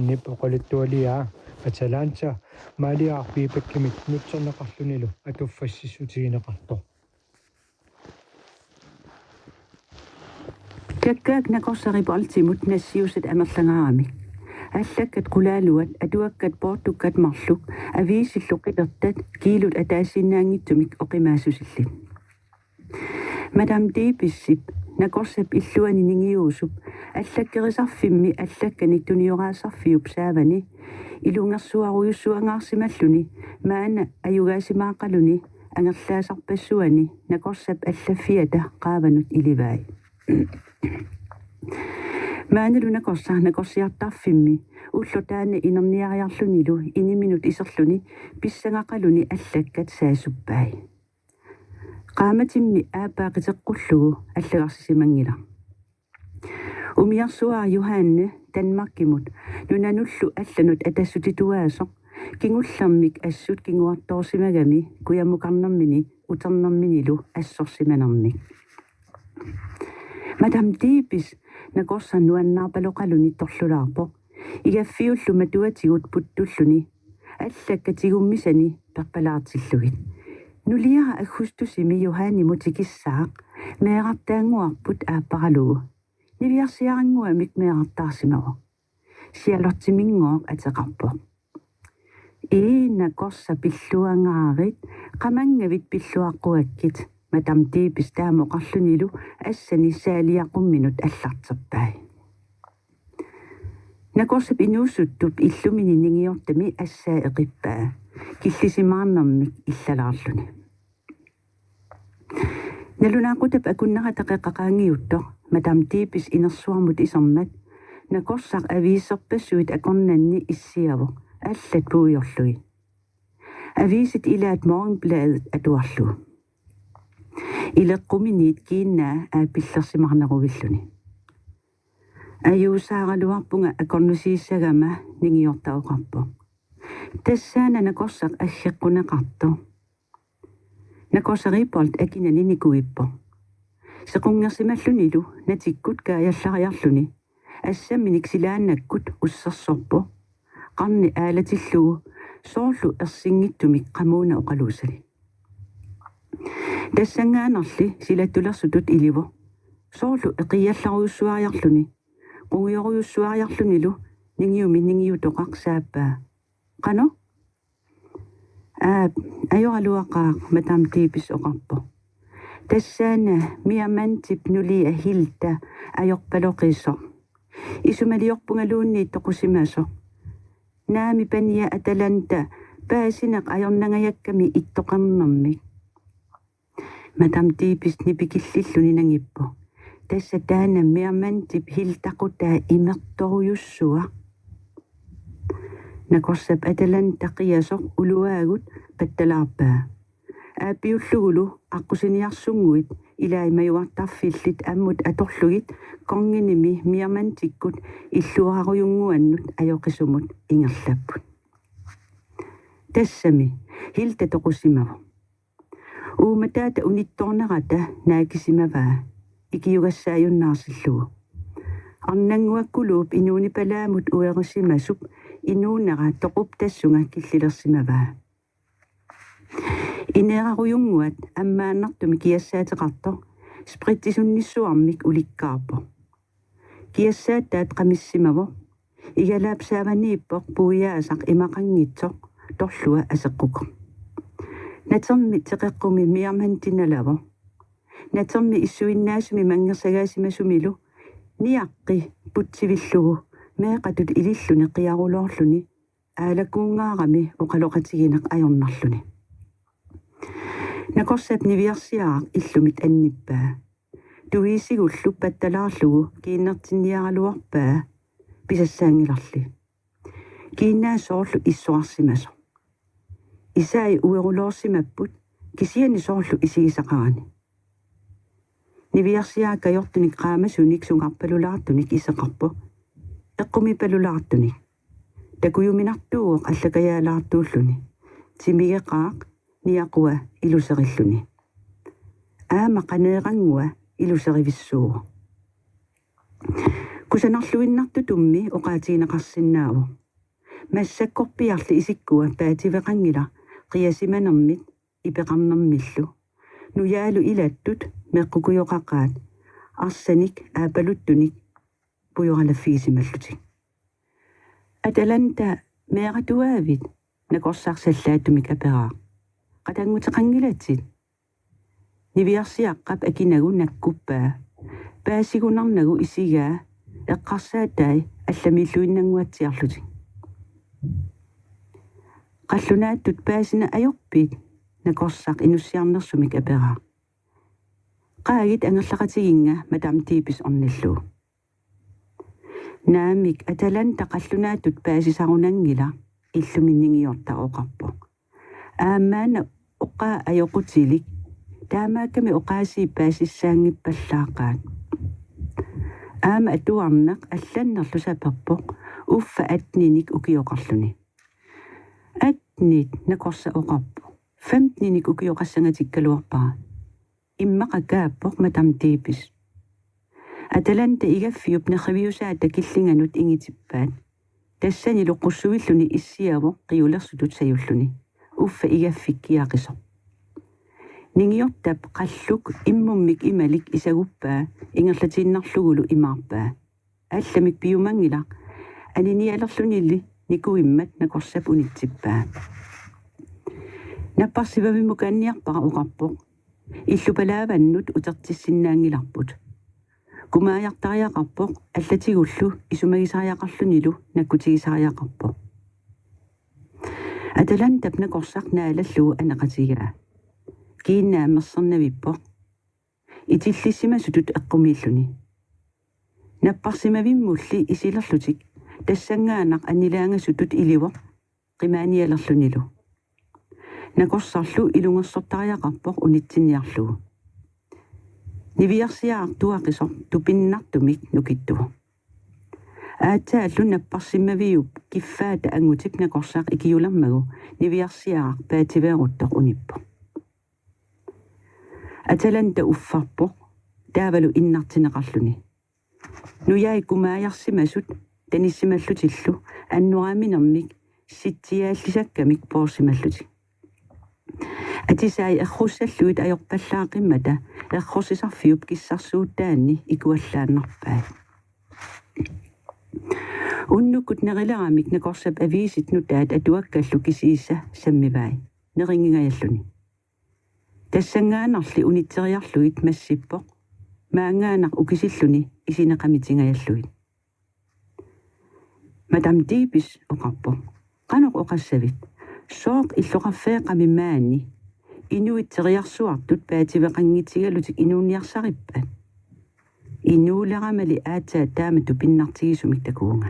nippoqoluttualia atalaansa maaliarpiipakkimik nutserneqarlunilu atuffassissutigineqartoq kakkaak nakorsaripu altimut nassiusat amerlangaramik аллаккат qulaaluat atuakkat portukkat marluk aviisilluqilertat kiilut ataasiinnaanngittumik oqimaasusillin madam deepissip nakorsap illuani ningiuusup allakkerisarfimmi allakkanik tuniораасарфиуп saavani ilungersuaruyussuangaarsimalluni maana ayugaasimaaqaluni angerlaasarpassuani nakorsap allaffiata qaavanut ilivai maanaluna nakorsiartarfimmi ullotaana inerniariarlunilu iniminut iserluni pissangaqaluni allakkat saasuppai qaamatimmi aapaaqiteqqullugu allagarsisimanngila umiarsuaa Johanne Danmarkimut nunanullu allanut atassutituaasoq kingullermik assut kinguartoorsimagami kuyamukarnermini uternerminilu assorsimanermik madam Deepis nakorsannuannaarpaloqaluni torlulaarpo igaffiullu matuatigut puttulluni allakkatigummisani perpalaartillugit nuliara agustusimi Johanni mutikissaaq meeqartaanguarput aapparalugu niviarsiaranguamik meeqartaarsimaru sialortiminngooq ateqarpoq nakorsa pilluangaarit qamangavit pilluaqquakkit madam Deepis taamoqarlunilu assani saaliaqumminut allarterpai nakorsap inuusuttup illumini ningiortami assaa eqippaa killisimaarnermik illalaarluni nalunaaqutap akunnarataqeqqaqaangiuttoq madam Deepis inersuarmut isermat nakorsaq aviiserpassuit akornanni issiavoq allat puujorlugi aviisit ilaat morgenbladet atuarlugu ileqquminiit kiinnaa aapillersimarnerugilluni ayuusaaraluarpunga akornusiissagama ningiortauqarpo tassaana nakorsaq aggeqquneqarto nakorsaripolt akinani nikuippo sequngersimallunilu natikkut kaajallariarluni assaminik silaannakkut ussarsorpo qarni aalatillugu soorlu ersinngittumik qamuuna oqaluusali тассангааnerli silattulersutut ilivo soorlu eqiyallaruyussuariarluni qugioruyussuariarlunilu ningiutoqarsaapaa qano ajoraluaqaaq madam Deepis oqarpo tassaana miamantip nulia hilta ajorpaloqiso isumaliorpungaluunniit toqusimaso naami pania atalanta paasinaq ajornangajakkami ittoqarnermik madam Deepis nipikillilluni nangippo tassa taana miamantip hiltaqutaa imertorujussua nakorsap atalanta qiasoq uluaagut pattalaarpaa aapiullugulu aqqusiniarsunguit ilaaimajуартарфилlit ammut atorlugit kornginimi miamantikkut illuararujunguannut ajoqisumut ingerlapput tassami hilta toqusimavu uumataata unittornerata naakisimavaa ikiugassaajunnaarsillugu arnanguakkuluup inuunipalaamut uerisimasuk inuunera toquptassunga killilersimavaa ineerarujunguat ammaannartumi kiassaateqartoq sprittisunnissuarmik ulikkaarpo kiassaattaat qamissimavu igalaapsaavaniippoq puujaasaq imaqanngitsoq torlua aseqquko natermi teqeqqumi miarmantinalavo natermi issuinnaasumi mangersagaasimassumilu niaqqi putsivillugu meeqatut ililluni qiaruloorluni aalakuungaarami oqaloqatigineq ajornarluni nakorsap niviarsiaaq illumit annippaa tuiisigullu pattalaarlugu kiinnertinniaraluarpaa pisassaangilarli kiinnaa soorlu issuarsimaso isai ueruloorsimapput kisiani soorlu isigisaqarani niviarsiaakka jortunik qaamasunik sungarpalulaartunik iseqarpo eqqumipalulaartunik takujuminartuuq allakajaalaartuulluni timigeqaaq niaqua iluserilluni aama qaneerangua iluserivissuugu Kusanarluinnartu tummi oqaatiinaqarsinnaavu. Massakkorpiarli isikkua paativeqangila qiasimanermit ipeqarnermillu. Nujaalu ilattut meqqukuyoqaqaat arsanik aapaluttunik pujoralafiisimallutik. Atalanta meeqatuaavit nakorsaarsallaattumik aperaa. Qatanguteqangilatit. Niviarsiaqqap akinagu nakkuppaa. Paasigunarnagu isigaa eqqarsaatai allamilluinnanguatsiarlutik. Qallunaattut paasina ajorpiit nakorsaq inussiarnersumik aperaa. Qaagit angerlaqatiginga madam tiipis ornillu. Naamik Atalanta qallunaattut paasisarunangila illuminningiorta oqarpoq. Aammaana oqaa ajoqutilik taamaakami oqaasii paasissaangippallaaqqaat. Aama atuarnaq allannerlu saperpoq uffa atninik ukioqarluni. Atnit nakorsa oqarpoq. 15 ukioqassangatikkaluarpaa. Immaqakaappoq madam tiipis. Atalanta igaffiup neqaviusaata killinganut ingitippaat. Tassani loqussuilluni issiavo qiulersutut sayulluni. Uffa igaffikkiaqisoq. Ningiortap qalluk immummik imalik isaguppaa ingerlatiinnarlugulu imaarpaa. Allamik piumangila aninialerlunilli nikuimmat nakorsap unitsippaa. Napparsivavimmuka anniarpara oqarpoq. Illupalaavannut utertissinnaangilarput. Kumaajartariaqarpoq allatigullu isumagisariaqarlunilu nakkutigisariaqarpoq. Atalantap nakorsaq naalallugu anaqatigaa. Kiinnaammersornavippoq. Itillissimasutut eqqumilluni. Napparsimavimulli isilerlutik tassangaanaq annilaangasutut ilivoq qimaanialerlunilu. Nakorsarlu ilungersortariaqarpoq unitsinniarlugu. Niviarsiaartuaqisoq tupinnartumik nukittugu. Aataallu napparsimaviup kiffaata angutip nakorsaq ikiulermagu niviarsiaaq paativeeruttoq unippoq. Atalanta uffarpoq taavalu innartineqarluni. Nujai kumaajarsimasut tanissimallutiillu annuaaminermik sitsiaallisakkamik poorsimallutik. Atisaai errussalluit ajorpallaaqqimmata errusisarfiup kissarsuuttaanni ikuallaannarpaat. Unnukut nerileramik nakorsap aviisit nutaat atuakkallu kisiissa sammivai neringingajalluni. Tassangaanarli unitseriarluit massippoq maangaanaq ukisilluni isineqamitingajalluit. Madam tiipis oqarpoq qanoq oqassavit sooq illoqarfeeqamimmaanni inuitseriarsuartut paativeqangitigalutik inuunniarsarippaat. Inuuleramali aatsaa taamatu pinnartigisumik takuunga.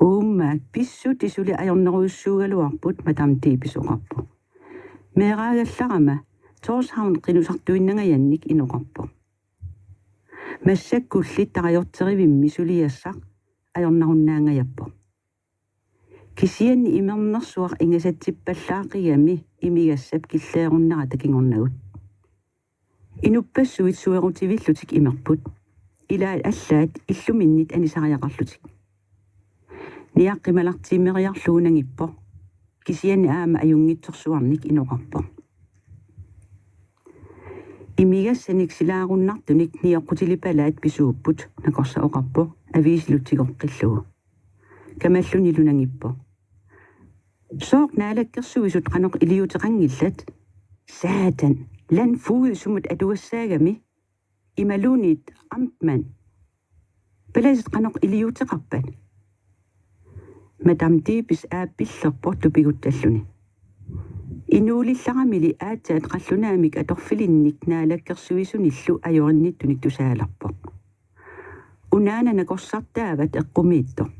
Uummaak pissut isuli ajorneruussuugaluarput madam tiipis oqarpoq. Meeraagallarama Torshavn qinusartuinnangajannik inoqarpoq. Massakkullit taqajorterivimmi suliassaq ajornarunnaangajappoq. Kisianni imernersuaq ingasatsippallaaqigami imigassap killeerunnara takingornagut. Inupassuit suerutivillutik imerput. Ilaat allaat illuminnit anisariaqarlutik. Niaqqimalartiimmeriarluunangippoq. Kisianni aama ajungitsorsuarnik inoqarpoq. Imigassanik silaarunnartunik nioqqutilipalaat pisuupput nakorsa oqarpoq aviisiluttigoqqillugu. Kamallunilunangippoq. Sooq naalakkersuisut qanoq iliuteqangillat saatan lan fuuisumut atuassaagami imaluunit amtman pelasit qanoq iliuteqarpat. Madam tiipis aappillerpoq tupiguttalluni. Inuulillarami aatsaat qallunaamik atorfilinnik naalakkersuisunillu ajorinnittunik tusaalarpoq. Unaana nakorsartaavat eqqumiittoq.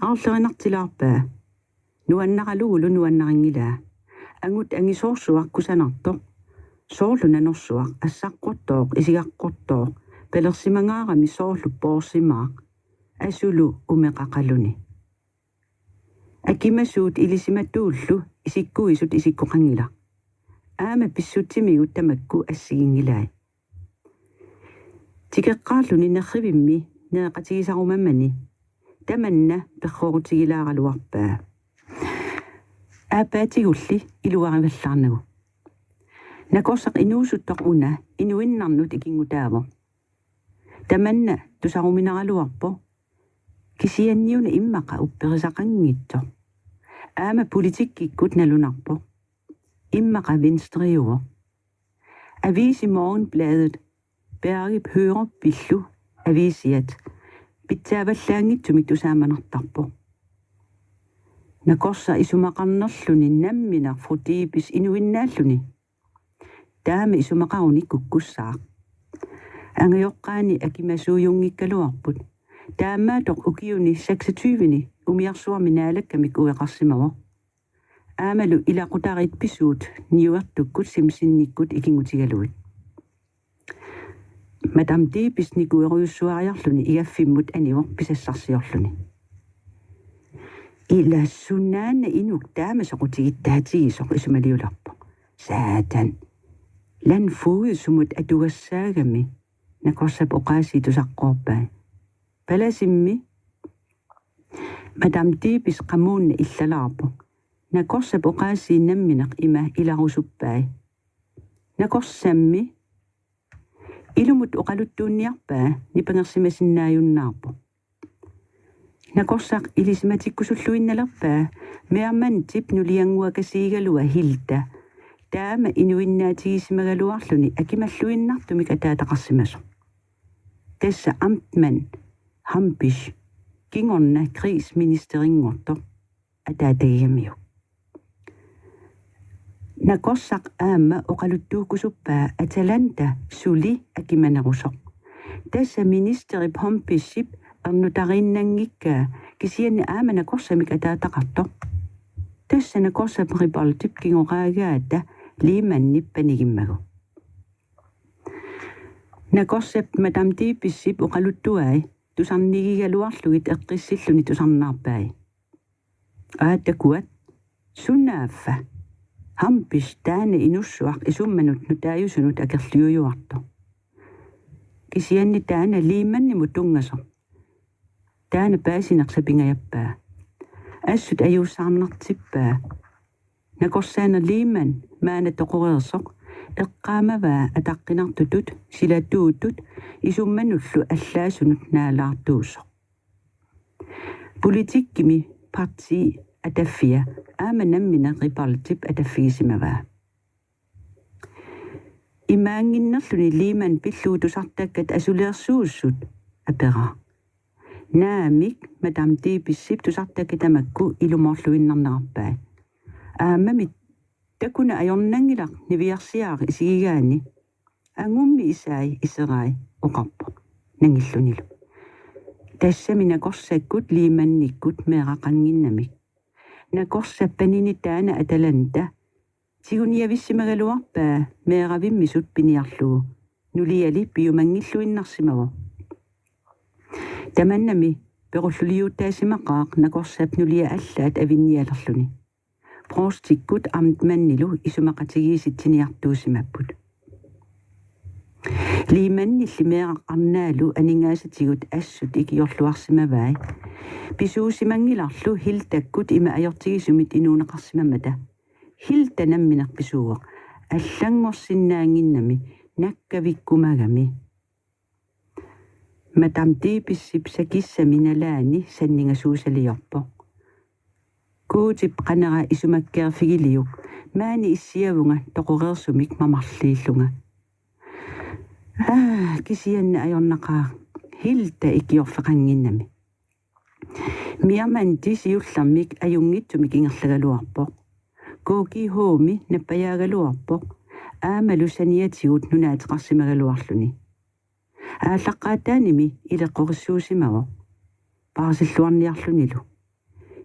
Aarlerinartilaarpaa. Nuannaqalugulu nuannaqangilaa. Angut angisoorsuaq kusanartoq. Soorluna norsuaq assaqqortooq isigaqqortooq pelersimangaarammi soorlu poorsimaaq asulu umeqaqaluni. Akimasuut ilisimattuullu isikkuisut isikkoqangila. Aama pissutimigut tamakku assigingilai. Tikeqqaalluni nerrivimmi neeqatigisarumamani tamanna perroorutigilaaraluarpaa. Aapatigulli iluarivallarnagu. Nakorsaq inuusuttoq una inuinnarnut ikingutaavo. Tamanna tusaruminaraluarpo kisianniuna immaqa upperisaqanngitto. Aama politikkikkut nalunarpo. Immaqa venstriuo. Avisi Morgenbladet Bergip hører billu avisiat pittaavallaangittumik tusaamanartarpo. Nakorsa isumaqarnerluni namminar frutiipis inuinnaalluni. Taama isumaqaruni kukkussaaq. Angajoqqaani akimasuujungikkaluarput. Taamaatoq ukiuni 26 umiarsuarminaalakkamik ueqarsimawo. Aamalu ilaqutarit pisuut niuertukkut simsinnikkut ikingutigaluit. Madam Debis nikueruyussuariarluni igaffimmut anivoq pisassarsiorluni. Ila sunnaanna inuk taamasoqutigittaatigisoq isumaliularpo. Saatan. Lan fuudsumut atugassaagami nakorsap oqaasi tusaqqoorpai. Palasimmi Madam Debis qamuunna illalarpo. Nakorsap oqaasi namminaq ima ilarusuppai. Nakorsammi ilumut oqaluttuunniarpaa nipangersimasinnaajunnаарpo. Nakorsaq ilisimatikkusulluinnalerpaa mearman tip nulianguakasiigalua hilta. Taama inuinnaatigisimagaluarluni akimalluinnartumik ataataqarsimaso. Tassa amtman Hampisch kingorna krigsministeringorto ataatagigamiu. Nakorsaq aama oqaluttuukusuppaa Atalanta suli akimanarusoq. Tassa ministerip Hampischip arnutarinnangikkaa kisianni aama nakorsamik ataataqartoq. Tassa nakorsap ripaltip kingoraagaata liimannippanigimmagu. Nakorsap Madam Debissip oqaluttuai tusarnigigaluarlugit eqqissilluni tusarnaarpai. Aatakuat sunnaaffa Hampisch taana inussuaq isummanut nutaajusunut akerliujuarto. Kisianni taana liimannimut tungaso. Taana paasineqsapingajappaa. Assut ajuussaarnartippaa. Nakorsaana liiman maana toqoreersoq eqqaamavaa ataqqinartutut silatuutut isummanullu allaasunut naalaartuusoq. Politikkimi parti ataffia aama nammina ripaltip ataffigisimavaa. Imaanginnerluni liiman pilluutusartakkat asuleersuussut apera. Naamik Madam Debissip tusartakkat amakku ilumorluinnarnarpai. Aamamit takuna ajornangilaq niviarsiaaq isigigaani angummi isaai iserai oqarpo nangillunilu. Tassami nakorsakkut liimannikkut meeqaqanginnamik. Nakorsappanini taana Atalanta siguniavissimagaluarpaa meeqavimmisut piniarlugu nuliali piumangilluinnarsimago. Tamannami perulluliuttaasimaqaaq nakorsap nulia allaat avinnialerluni. Prostikkut amtmannilu isumaqatigiisitsiniartuusimapput. Liimannilli meeqaqarnaalu aningaasatigut assut ikiorluarsimavai. Pisuusimangilarlu hiltakkut ima ajortigisumit inuunaqarsimamata. Hilta nammineq pisuuq. Allangorsinnaanginnami nakkavikkumagami. Madam Debissip sakissami nalaani sanningasuusaliorpo. Kuutip qanara isumakkeerfigiliuk maani issiavunga toqoreersumik mamarliillunga. Kisianna ajornaqaa hilta ikiorfeqanginnami. Miamanti siullarmik ajungittumik ingerlagaluarpoq. Kooki hoomi nappajaagaluarpoq. Aamalu saniatigut nunaateqarsimagaluarluni. Aallaqaataanimi ileqqorissuusimago. Paasilluarniarlunilu.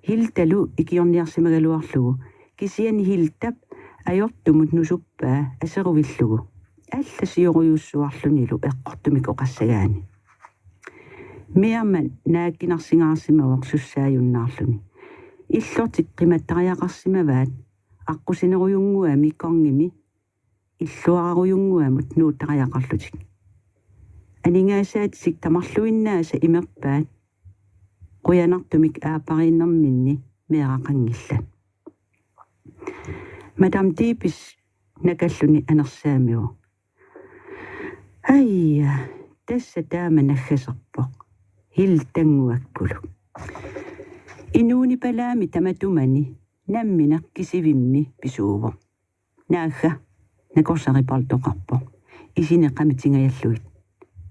Hiltalu ikiorniarsimagaluarlugu. Kisiani hiltap ajortumut nusuppaa aseruvillugu. Allasiorujussuarlunilu eqqortumik oqassagaani. Meerman naakkinarsingaarsimagoq sussaajunnaarluni. Illortik qimattariaqarsimavaat aqusinerujunguami kongimi illuararujunguamut nuuttariaqarlutik. Aningaasaatsik tamarluinnaasa imerpaat quyanartumik aapariinnerminni meeraqangillat. Madam Deepis nakalluni anersaamiu. Haia, tässä taama naggaserpoq hiltanguakkulu. Inuuni palaami tamatumani nammineq kisivimmi pisuuvo. Naagga nakorsaripaltoqarpoq isineqamitingajalluit.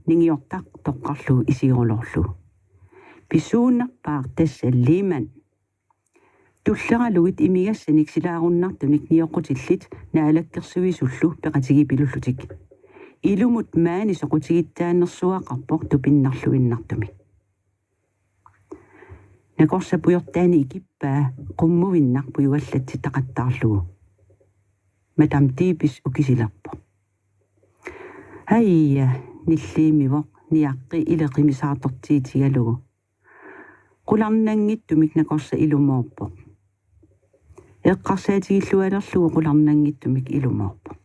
Ningiortaq toqqarluu isiirulorlu. Pisuunnerpaaq tassa liiman. Tulleraluit imigassanik silaarunnartunik nioqutillit naalakkersuisullu peqatigipilullutik. Ilumut maani soqutigittaannersuaqarpoq tupinnarluinnartumik. Nakorsapujortaani ikippaa qummuvinnarpu juallatti taqattaarlugu. Madam Deepis ukisilarpo. Haia nilliimivoq niaqqi ileqimisaartortiitigalugu. Qularnangittumik nakorsa ilumoorpoq. Eqqarsaatigillualerlugu qularnangittumik ilumoorpoq.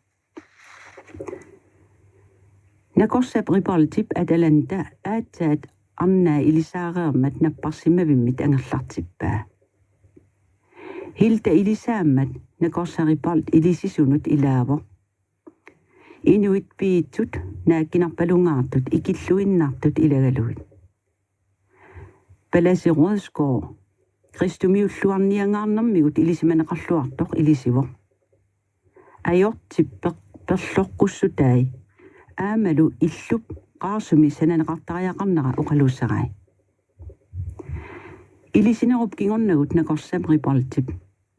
Nakorsap ripaltip atalanta aataat annaa ilisaareermat napparsimavimmit angerlartippaa. Hilta ilisaammat nakorsaripalt ilisisunut ilaavo. Inuit piitsut naakkinarpalungaartut ikilluinnartut ilagaluit. Palasi Rådskov Kristumiulluarniangaarnermigut ilisimaneqarluartoq ilisivo. Ajortippeq perlorqussutai aamalu illup qaasumi sananeqartariaqarnera uqaluussarai. Ilisinerup kingornagut nakorsap ripaltip.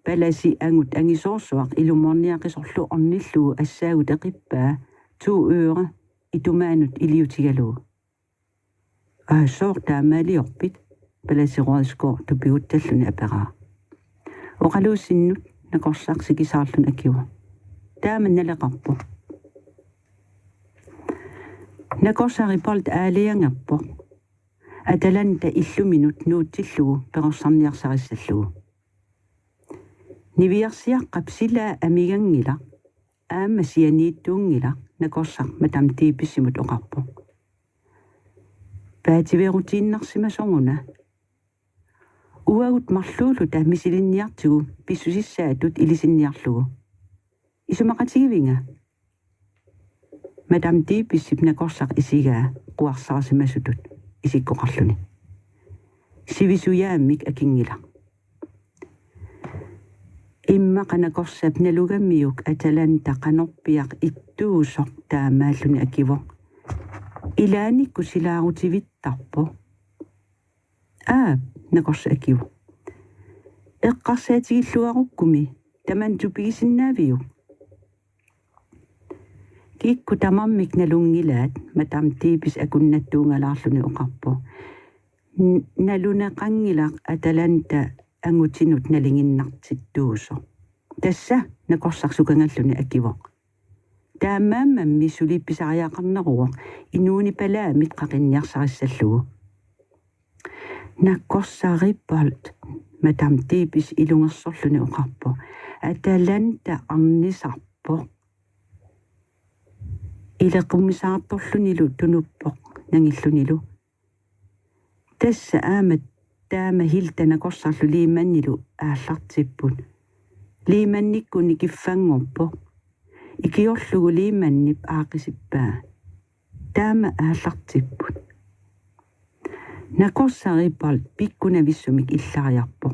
Palasi angut angisoorsuaq ilumorniaqisorlu ornillugu assaagut eqippaa 2 øre itumaanut iliutigalugu. Soortaamaaliorpit palasi Rådskov tupiguttalluni aperaa. Uqaluussinnut nakorsaqsikisaarlun akivu. Taaman naleqarpo. Nakorsaripalt aaliangerpoq. Atalanta illuminut nuutillugu perossarniarsarissallugu. Niviarsiaqqap silaa amigangila aama sianiittuungila nakorsaq Madam Deepisimut oqarpoq. Paativerutiinnarsimasonguna uagut marluuluta misilinniartugu pissusissaatut ilisinniarlugu. Isumaqatigivinga. Madam Deepisip nakorsaq isigaa quarsarasimasutut isikkoqarluni. Sivisuyaamik akingila. Immaqa nakorsap nalugammiuk atalanta qanorpiaq ittuusoq taamaalluni akivoq. Ilaanikku silaarutivittarpo. Nakorsa akivu. Eqqarsaatigilluarukkumi taman tupigisinnaaviyuk. Kiikku tamammik nalungilaat Madam Deepis akunnattuungalaarluni oqarpo. Naluneqangilaq atalanta angutinut nalinginnartittuuso. Tässä nakorsaqsukangalluni akivoq. Taamaamammi sulippisariaqarneruoq inuuni palaamit qaqinniarsarissallugu. Nakkorsaripalt Madam Deepis ilungersorluni oqarpo. Atalanta arnisarpoq. Ileqummisaartorlunilu tunuppoq nangillunilu. Tässä aamat taama hiltana korsarlu liimannilu aallartipput. Liimannikkunni kiffangorpoq. Ikiorlugu liimannip aaqisippaa. Taama aallartipput. Nakorsaripalt pikkunavissumik illariarpoq.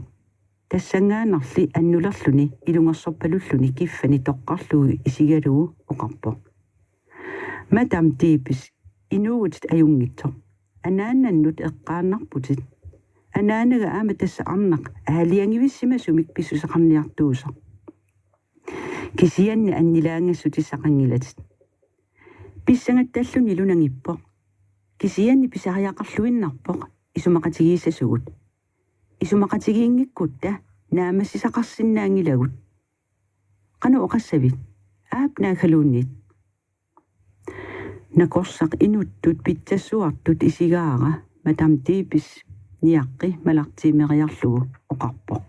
Tassangaanarli annulerluni ilungersorpalulluni kiffani toqqarlugu isigalugu oqarpoq. Madam Deepis inuutit ajungitsoq. Anaannannut eqqaannarputit. Anaanaga aama tassa arnaq aaliangivissimasumik pissusaqarniartuusoq. Kisianni annilaangassutissaqangilatit. Pissangattalluni lunangippoq. Kisianni pisariaqarluinnarpoq isumaqatigiissasugut. Isumaqatigiingikkutta naamassisaqarsinnaangilagut. Qanu oqassavit aapnaakhaluunnit. Nakorsaq inuttut pitsassuartut isigaara Madam Deepis niaqqi malartiimeriarlugu oqarpoq.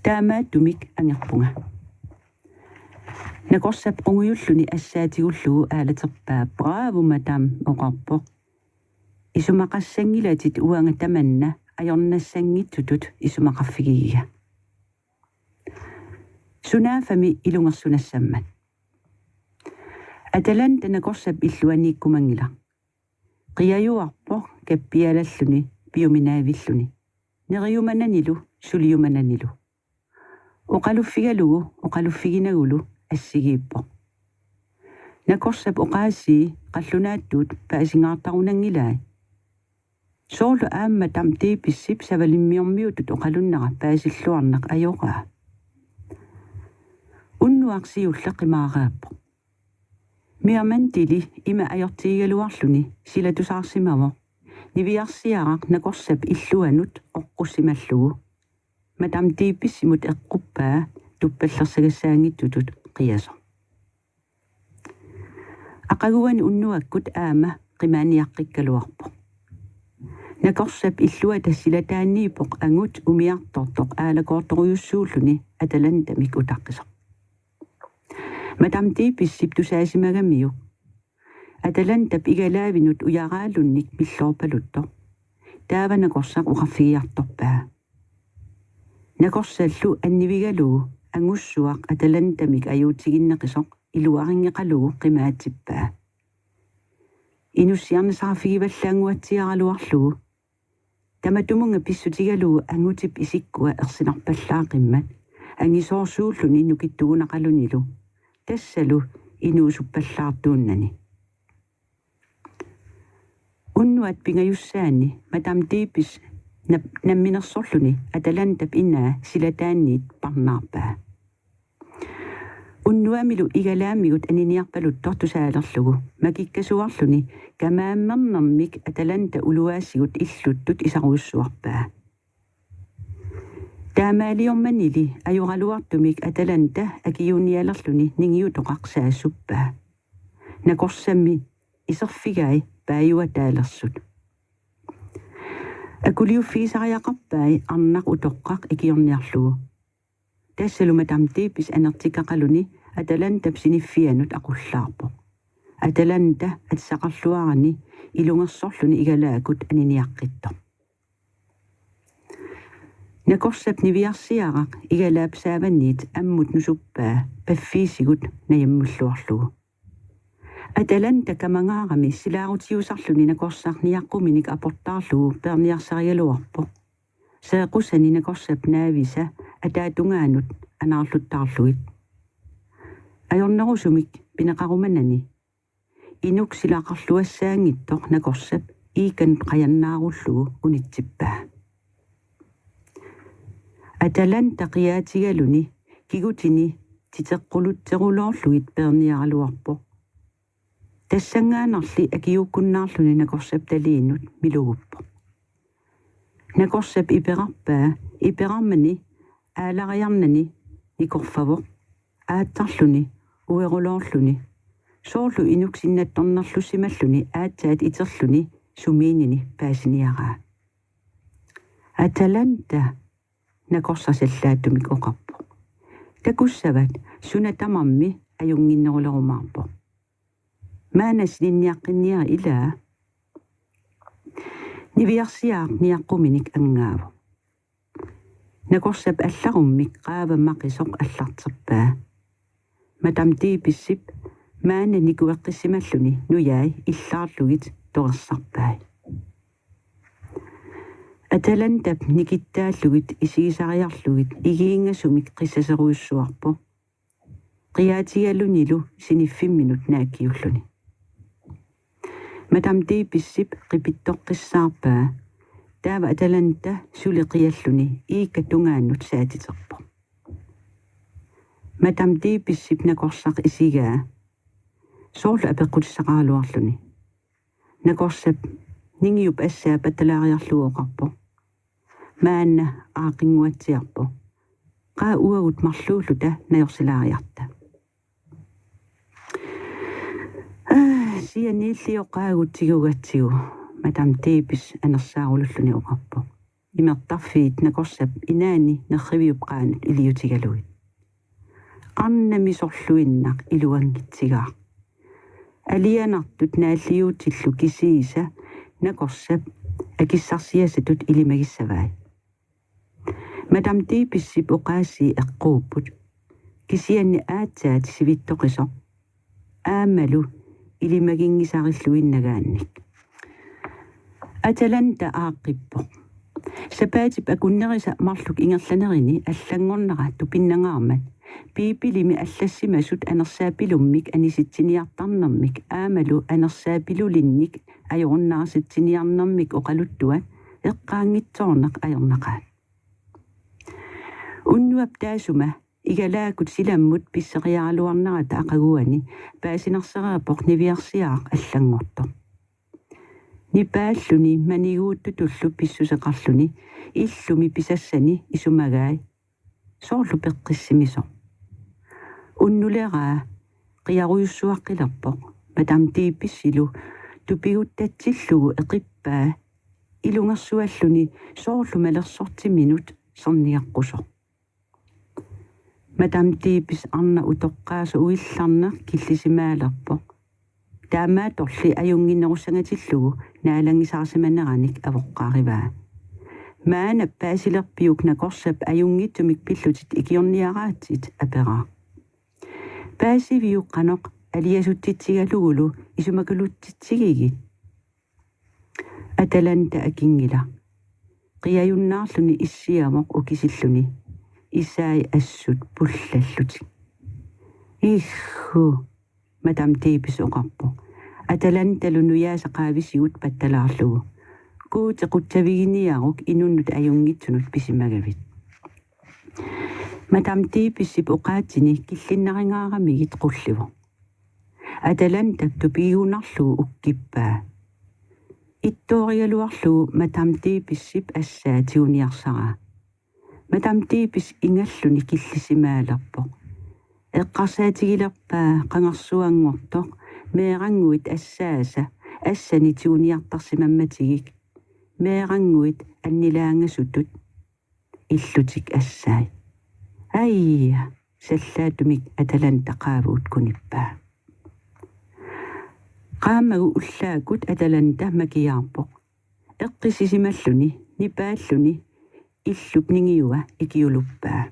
Taamaattumik angerpunga. Nakorsap qunguyulluni assaatiullugu aalaterpaa bravo madam oqarpo. Isumaqassangilatit uanga tamanna ajornassangitutut isumaqaffigigiga. Sunaafami ilungersunassammat. Atalanta nakorsap illuaniikkumangila. Qiyajuarpo kappialalluni piuminaavilluni. Neriumananilu suliumananilu. Oqaluffigalugu oqaluffiginagulu assigiippo. Nakorsap oqaasii qallunaattuut paasingaartarunangilai. Soorlu aamma tamtiipissip savalimmiormiutut oqalunnaqa paasilluarnaq ajoqaa. Unnuaqsiullaqimaaqaappo. Miamantili ima ajortiigaluarluni silatusaarsimavo. Niviarsiaraq nakorsap illuanut oqqussimallugu. Madam tiipissimut eqquppaa tuppallersagassaangittutut qiyaso. Aqaguani unnuakkut aama qimaaniaqqikkaluarpo. Nakorsap illuata silataanniipoq angut umiartortoq aalakoortoruyussuulluni atalantamik utaqqisoq. Madam tiipissip tusaasimagamiuk. Atalantap igalaavinut ujaraalunnik millorpalutto. Taava nakorsaq uqaffigiartorpaa. Nakorsallu annivigalugu angussuaq atalantamik ajuutiginneqisoq iluaringeqalugu qimaatippaa. Inussiarnisarfigivallaanguatsiaraluarlugu. Tamatumunga pissutigalugu angutip isikkua ersinarpallaaqimmat. Angisoorsuulluni nukittugunaqalunilu. Tassalu inuusuppallaartuunnani. Unnuat pingajussaani madam tiipis namminersorluni atalantap innaa silataanniit parnaarpaa. Unnuamilu igalaamigut aniniarpalut tortusaalerlugu makikkasuarluni kamaammernermik atalanta uluaasigut illuttut isaruussuarpaa. Taamaaliormanili ajoraluartumik atalanta akiyunialerluni ningiutoqarsaasuppaa. Nakorsammi iserfigai paajuataalerssut. Akuliuffigisariaqarpai arnaq utoqqaq ikiorniarlugu. Tassalu madam tiipis anertikaqaluni atalantap siniffianut aqullaarpo. Atalanta atsaqarluarani ilungersorluni igalaakut aniniaqqitto. Nakorsap niviarsiaraq igalaapsaavanniit ammut nusuppaa paffiisigut najamulluarlugu. Atalanta kamangaarami silaarutiusarluni nakorsarniaqquminik aportaarlugu perniarsarialuarpo. Seequsani nakorsap naavisa ataatungaanut anaarluttaarluit. Ajornerusumik pineqarumanani. Inuksilaqarluassaangittoq nakorsap iikan qajannaarullugu unitsippaa. Atalanta qiyaatigaluni kigutini titeqqulutteruloorluit perniaraluarpo. Tassangaanarli akiukkunnaarluni nakorsap taliinut miluguppo. Nakorsap iperarmani aalariarnani nikorfavoq aattarluni ueruloorluni soorlu inuksinnattornerlussimalluni aattaat iterluni sumiinini paasiniaraa. Atalanta nakorsasallaattumik oqarpo. Takussavat sunatamarmi ajunginnerulerumaarpo. Maanas ninniaqqinniara ilaa niviarsiaaq niaqquminik angaavo. Nakorsap allarummik qaavammaqisoq allarterpaa. Madam tiipissip maana nikueqqissimalluni nujai illaarlugit toqersarpai. Atalantap nikittaallugit isigisariarlugit igiingasumik qissaseruussuarpo. Qiyaatigalunilu siniffimminut naakkiulluni. Madam tiipissip qipittoqqissaarpaa. Taava atalanta suliqialluni iikkatungaannut saatiterpo. Madam tiipissip nakorsaq isigaa. Soorlu apeqqutissaqaaluarluni. Nakorsap ningiup assaa patalaariarluoqarpo. Maanna aaqinguatsiarpo. Qaa uagut marluulluta najorsilaariarta. Sianiillioqaaguttigugatsigu madam tiipis anersaarululluni oqarpo. Imertarfiit nakorsap inaani nerriviup qaanut iliutigaluit. qannamisorluinnak iluangitsigaa. Alianartut naalliuutillu kisiisa nakorsap akissarsiasatut ilimagissavai. Madam tiipissip oqaasi eqquupput kisianni aatsaat sivittoqiso aamalu ilimagingisaarilluinnagaannik. Atalanta aaqqippoq sapaatip akunnerisa marluk ingerlanerini allangornera tupinnangaarmat piipilimi allassimasut anersaapilummik anisitsiniartarnermik aamalu anersaapilulinnik ajornaarsitsiniarnermik oqaluttuat eqqaangitsoorneq ajornaqaat. Unnuap taasuma igalaakut silammut pisseqiaraluarnerata aqaguani paasinerseraappoq niviarsiaaq allangortoq. Nipaalluni maniguuttutullu pissuseqarluni illumi pisassani isumagaai soorlu peqqissimiso. Unnuleraa qiaruyussuaqqilerpoq madam tiipissilu tupiguttatsillugu eqippaa ilungersualluni soorlu malersortiminut serniaqqusoq. Madam tiipis arna utoqqaasa uillarner killisimaalerpoq taamaatorli ajunginnerussangatillugu naalangisaarsimaneranik avoqqaarivaa. Maana paasilerpiuk nakorsap ajungittumik pillutit ikiorniaraatit aperaa. Paasiviuk qanoq aliasuttitsigalugulu isumakulutitsigigit. Atalanta akingila. Qiajunnaarluni issiamoq ukisilluni. Isaai assut pullallutik. Ihhu. Madam tiipis oqarpo. Atalantalu nujaasaqaavisigut pattalaarlugu. Kuutequttaviginiaruk inunnut ajungitsunut pisimagavit. Madam tiipissip oqaatsini killinnaringaaramigit qullivo. Atalantap tupigunarlugu ukkippaa. Ittoorialuarlugu madam tiipissip assaatiuniarsaraa. Madam tiipis ingalluni killisimaalerpoq. Eqqarsaatigilерпаа qangersuangortoq meeranguit assaasa assani tuuniartarsimammatigik meeranguit annilaangasutut illutik assaai aia sallaatumik atalanta qaavuut kunippaa qaamagu ullaakut atalanta makiaarpoq eqqisisimalluni nipaalluni illup ningiuga ikiuluppaa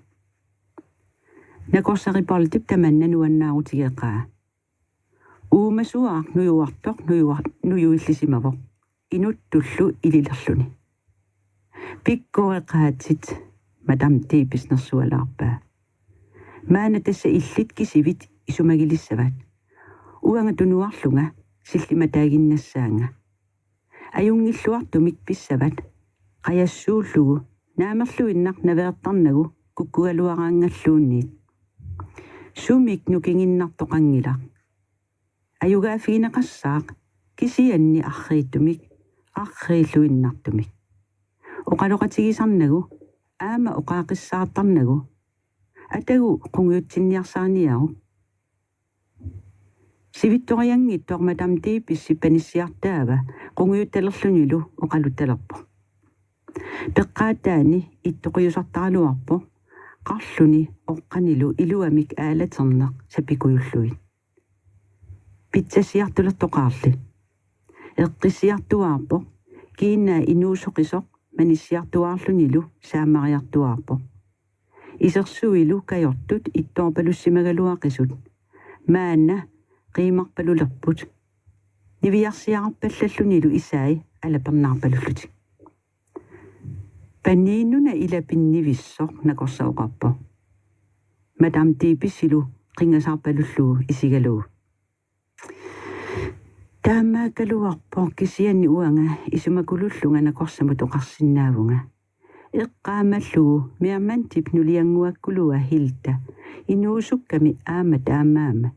nakorsariparlitip tamannanuannaarutigеqaa. Uumasuaaq nujuartoq nuyuillisimavoq. Inuttullu ililerluni. Pikkoreqaatsit madam tiipisnersualaarpaa. Maana tassa illit kisivit isumagilissavat. Uangatunuarlunga sillimataaginnassaanga. Ajungilluartumik pissavat. Qajassuullugu naamerluinnaq naveertarnagu kukkugaluaraangalluunniit. Sumik nukinginnartoqangila. Ajugaafiinaqassaaq kisianni arriittumik arriilluinnartumik. Oqaloqatigisarnagu aama oqaaqissaartarnagu atagu qungiutsinniarsaaniaru. Sivittoriangittor madam tiipissippanissiartaava qungiuttalerlunilu oqalutalerpo. Peqqaataani ittoquyusartaraluarpo qarluni oqqanilu iluamik aalaterneq sapikuyulluit. Pitsasiartulertoqaarli. Eqqisiartuaarpo kiinnaa inuusoqisoq manissiartuaarlunilu saamariartuaarpo. Isersuilu kajortut ittoorpalussimagaluaqisut. Maana qiimarpalulerput. Niviarsiaqarpallallunilu isaai alapernaarpalullutik. Paniinuna ilapinnivissoq nakorsauqarpo. Madam tiipissilu qingasarpalullugu isigalugu. Taamaakaluarpo kisianni uanga isumakulullunga nakorsamut oqarsinnaavunga. Eqqaamallugu miarmantip nulianguakkuluga hilta inuusukkami aama taamaama.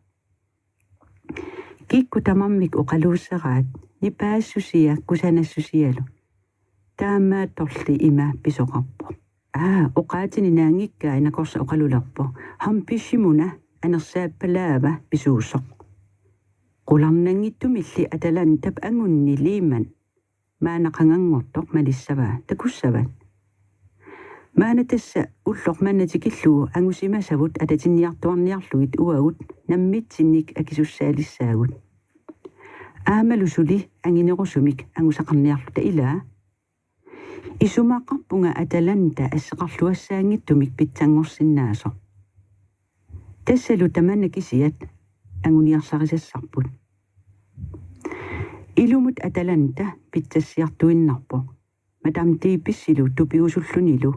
Kikku tamammik oqaluusseraat nipaassusia kusanassusialu. Taamaatorli ima pisoqarpo. Oqaatini naangikkaa nakorsa oqalulerpo. Hampissimuna anersaappalaava pisuusoq. Qularnangittumilli atalantap angunni liiman maanaqangangortoq malissavaa takussavat. Maana tässä ullormannatikillugu angusimasavut atatinniartuarniarlugit uagut nammitsinnik akisussaalissaagut. Aamalusuli anginerusumik angusaqarniarluta ilaa. Isumaqarpunga Atalanta asseqarluassaangittumik pitsangorsinnaaso. Tassalu tamannakisiat anguniarsarissassarput. Ilumut Atalanta pitsassiartuinnarpo. Madam tiipissilu tupiusullunilu.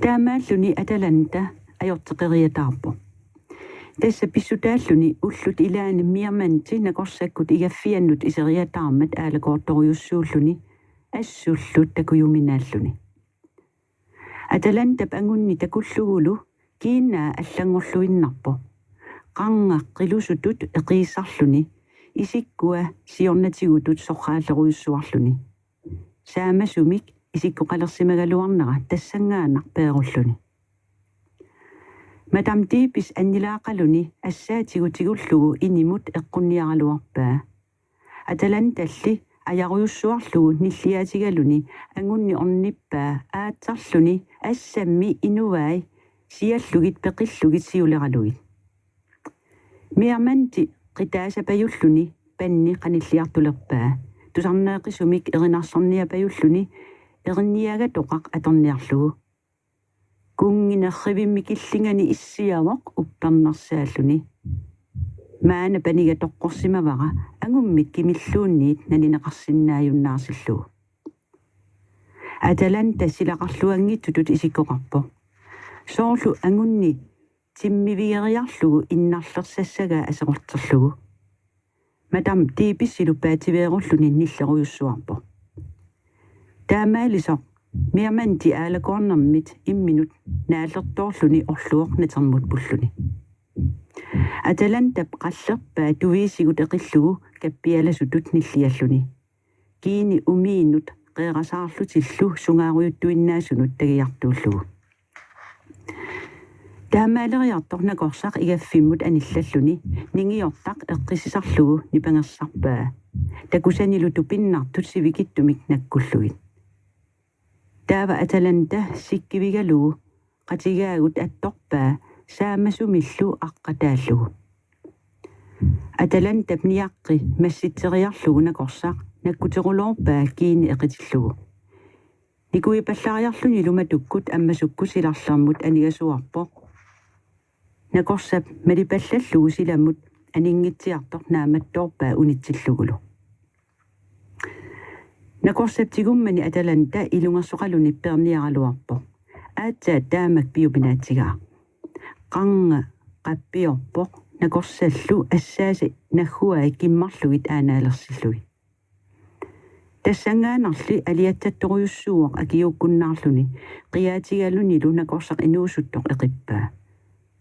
Taamaalluni Atalanta ajorteqeriataarpo. Tässä pissutaalluni ullut ilaani miarmanti nakorsakkut igaffiannut iseriataarmat aalakoortorjussuulluni assullut takujuminaalluni. Atalanta pangunni takullugulu kiinnaa allangorluinnarpo. Qanga qilusutut eqiisarluni isikkua siornatigutut sorqaalleruyussuarluni. Saamasumik isikkuqalersimagaluarnera tassangaanaq peerulluni. Madam tiipis annilaaqaluni assaatigutigullugu inimut eqqunniaraluarpaa. Atalantalli ajaruyussuarlugu nilliaatigaluni angunni ornippaa aatsarluni assammi inuvaai siallugit peqillugit siuleralugit. Miarmanti qitaasapayulluni panni qanilliartulerpaa. Tusarneeqisumik erinarsorniapajulluni erinniagatoqaq atorniarlugu. Kunginerrivimmikillingani issiavoq upparnersaalluni. Maana paniga toqqorsimavara angummik kimilluunniit nanineqarsinnaajunnaarsillugu. Atalanta silaqarluangittutut isikkoqarpo. Soorlu angunni timmivigeriarlugu innarlersassagaa aseqorterlugu. Madam tiipissilu paativeerulluni nilleruyussuarpo. Taamaalisoq miarmanti aalakoornermit imminut naallertoorluni orluornatermut pulluni. Atalanta qallerpaa tuviisigut eqillugu kappialasutut nillialluni. Kiini umiinnut qeerasaarlutillu sungaaruyuttuinnaasunut tagiartuullugu. Taamaaleriartornakorsaq igaffimmut anillalluni ningiortaq eqqisisarlugu nipangersarpaa. Takusanilu tupinnartut sivikittumik nakkullugit. Taava Atalanta sikkivigalugu qatigaagut attorpaa saamasumillu aqqataallugu. Atalanta pniaqqi massiteriarlugu nakorsaq nakkuteruloorpaa kiini eqitillugu. Nikuipallariarluni lumatukkut ammasukkusilarlarmut anigasuarpo. Nakorsap malipallallugu silamut aningitsiartor naamattorpaa unitsillugulu. Nakorsaptigummani Atalanta ilungersoqaluni perniaraluarpo. Aatsaa taamak piupinaatigaa. Qanga qappiorpoq nakorsallu assaasi nagguai kimmarlugit aanaalersillugi. Tassangaanarli aliattattoruyussuuq akiukkunnaarluni qiaatigalunilu nakorsaq inuusuttoq eqippaa.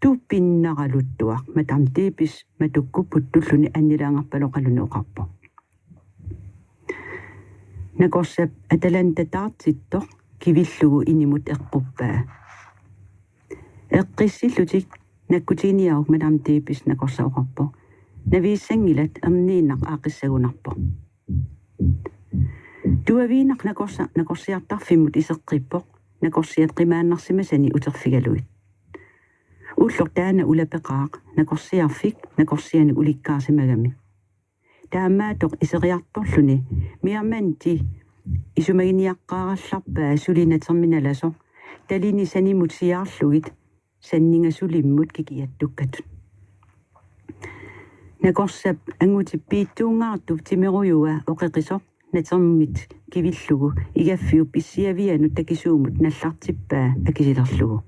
Tupinnaraluttuaq Madam tiipis matukkupputtulluni annilaangarpaloqaluni oqarpo. Nakorsap Atalanta taartittoq kivillugu inimut eqquppaa. Eqqissillutik nakkutiniauq Madam tiipis nakorsa oqarpo. Naviissangilat erniinnaq aaqissagunarpo. Tuaviinaq nakorsiartarfimmut iseqqippoq nakorsiat qimaannarsimasani uterfigaluit. Ullor taana ulapeqaaq nakorsiarfik nakorsiani ulikkaarsimagami. Taamaatoq iseriartorluni miarmanti isumaginiaqqaarallarpaa sulinaterminalasoq talini sanimut siaarlugit sanningassulimmut kikiattukkatut. Nakorsap angutippiittuungaartup timerujua oqeqisoq natermit kivillugu igaffiup issiavianut takisuumut nallartippaa akisilerlugu.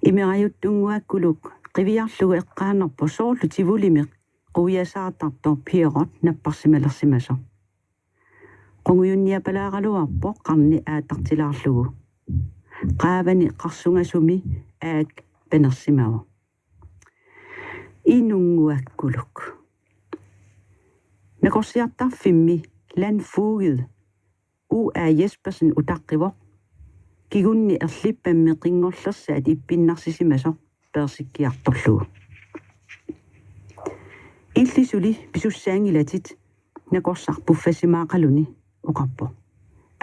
Imerajuttunguakkuluk qiviarlugu eqqaanerpo soorlu tivulimiq quviasaartartor piorot napparsimalersimaso. Qungujunniapalaaqaluarpo qarni aatartilaarlugu. Qaavani qarsungasumi aak panersimao. Inunguakkuluk. Nakorsiartarfimmi landfugid U.A. Jespersen utaqqivoq kigunni erlippammi qingorlersaat ippinnarsissimasoq persikkiartorlugu. Illisuli pisussaangilatit nakorsarpuffassimaaqaluni oqarpo.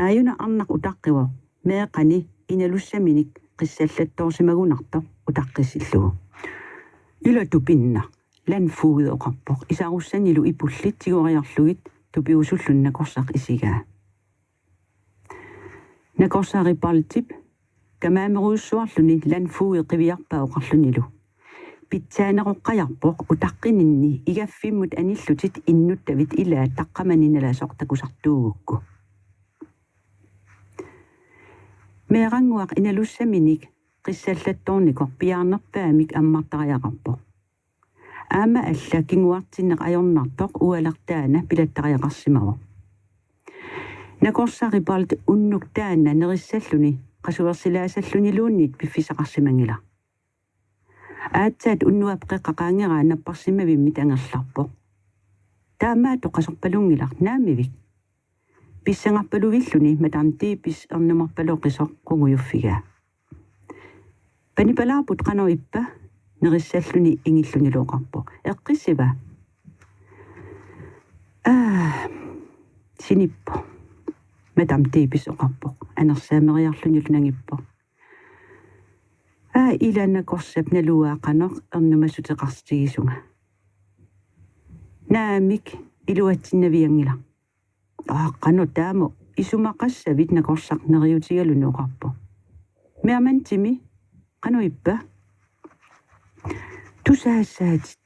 Aajuna arnaq utaqqivoq meeqani inalussaminik qissallattoorsimagunartoq utaqqisilluu ilatupinna lanfuudeoqarpoq isarussanilu ipullit tigoriarlugit tupiusullun nakorsaq isigaa nakorsaqipaltip kamaameruussuarluni lanfuude qiviarpaoqarlunilu pitsaanaqoqqajarpoq utaqqininni igaffimmut anillutit innuttavit ilaa taqqamaninalasoqtakusartuugukku meeranguaq inalussaminik qissallattoornikoq piaarnerpaamik ammartariaqarpoq aama alla kinguartinneq ajornartoq ualartaana pilattariaqarsimaru nakorsaqipalt unnuktaanna nerissalluni qasuersilaasalluniluunniit piffisaqarsimangila aatsaat unnuapqeqqaqaangeraa napparsimavimmit angerlarpoq taamaatu qasorpalungilaq naamivik pissangarpaluvilluni matarntiipis ernumarpaloqisoq qungujuffigaa panipalaaput qanoippa nerissalluni ingilluniluoqarpoq eqqissiva sinippo matarntiipis oqarpoq anersaameriarlunilunangippo ilanakorsap naluaaqanoq ernumassuteqarstigisunga naamik iluatsinnaviangila qano taamo isumaqassavit nakorsaqneriutigalunuoqarpo meamantimi qanoippa tusaassaatit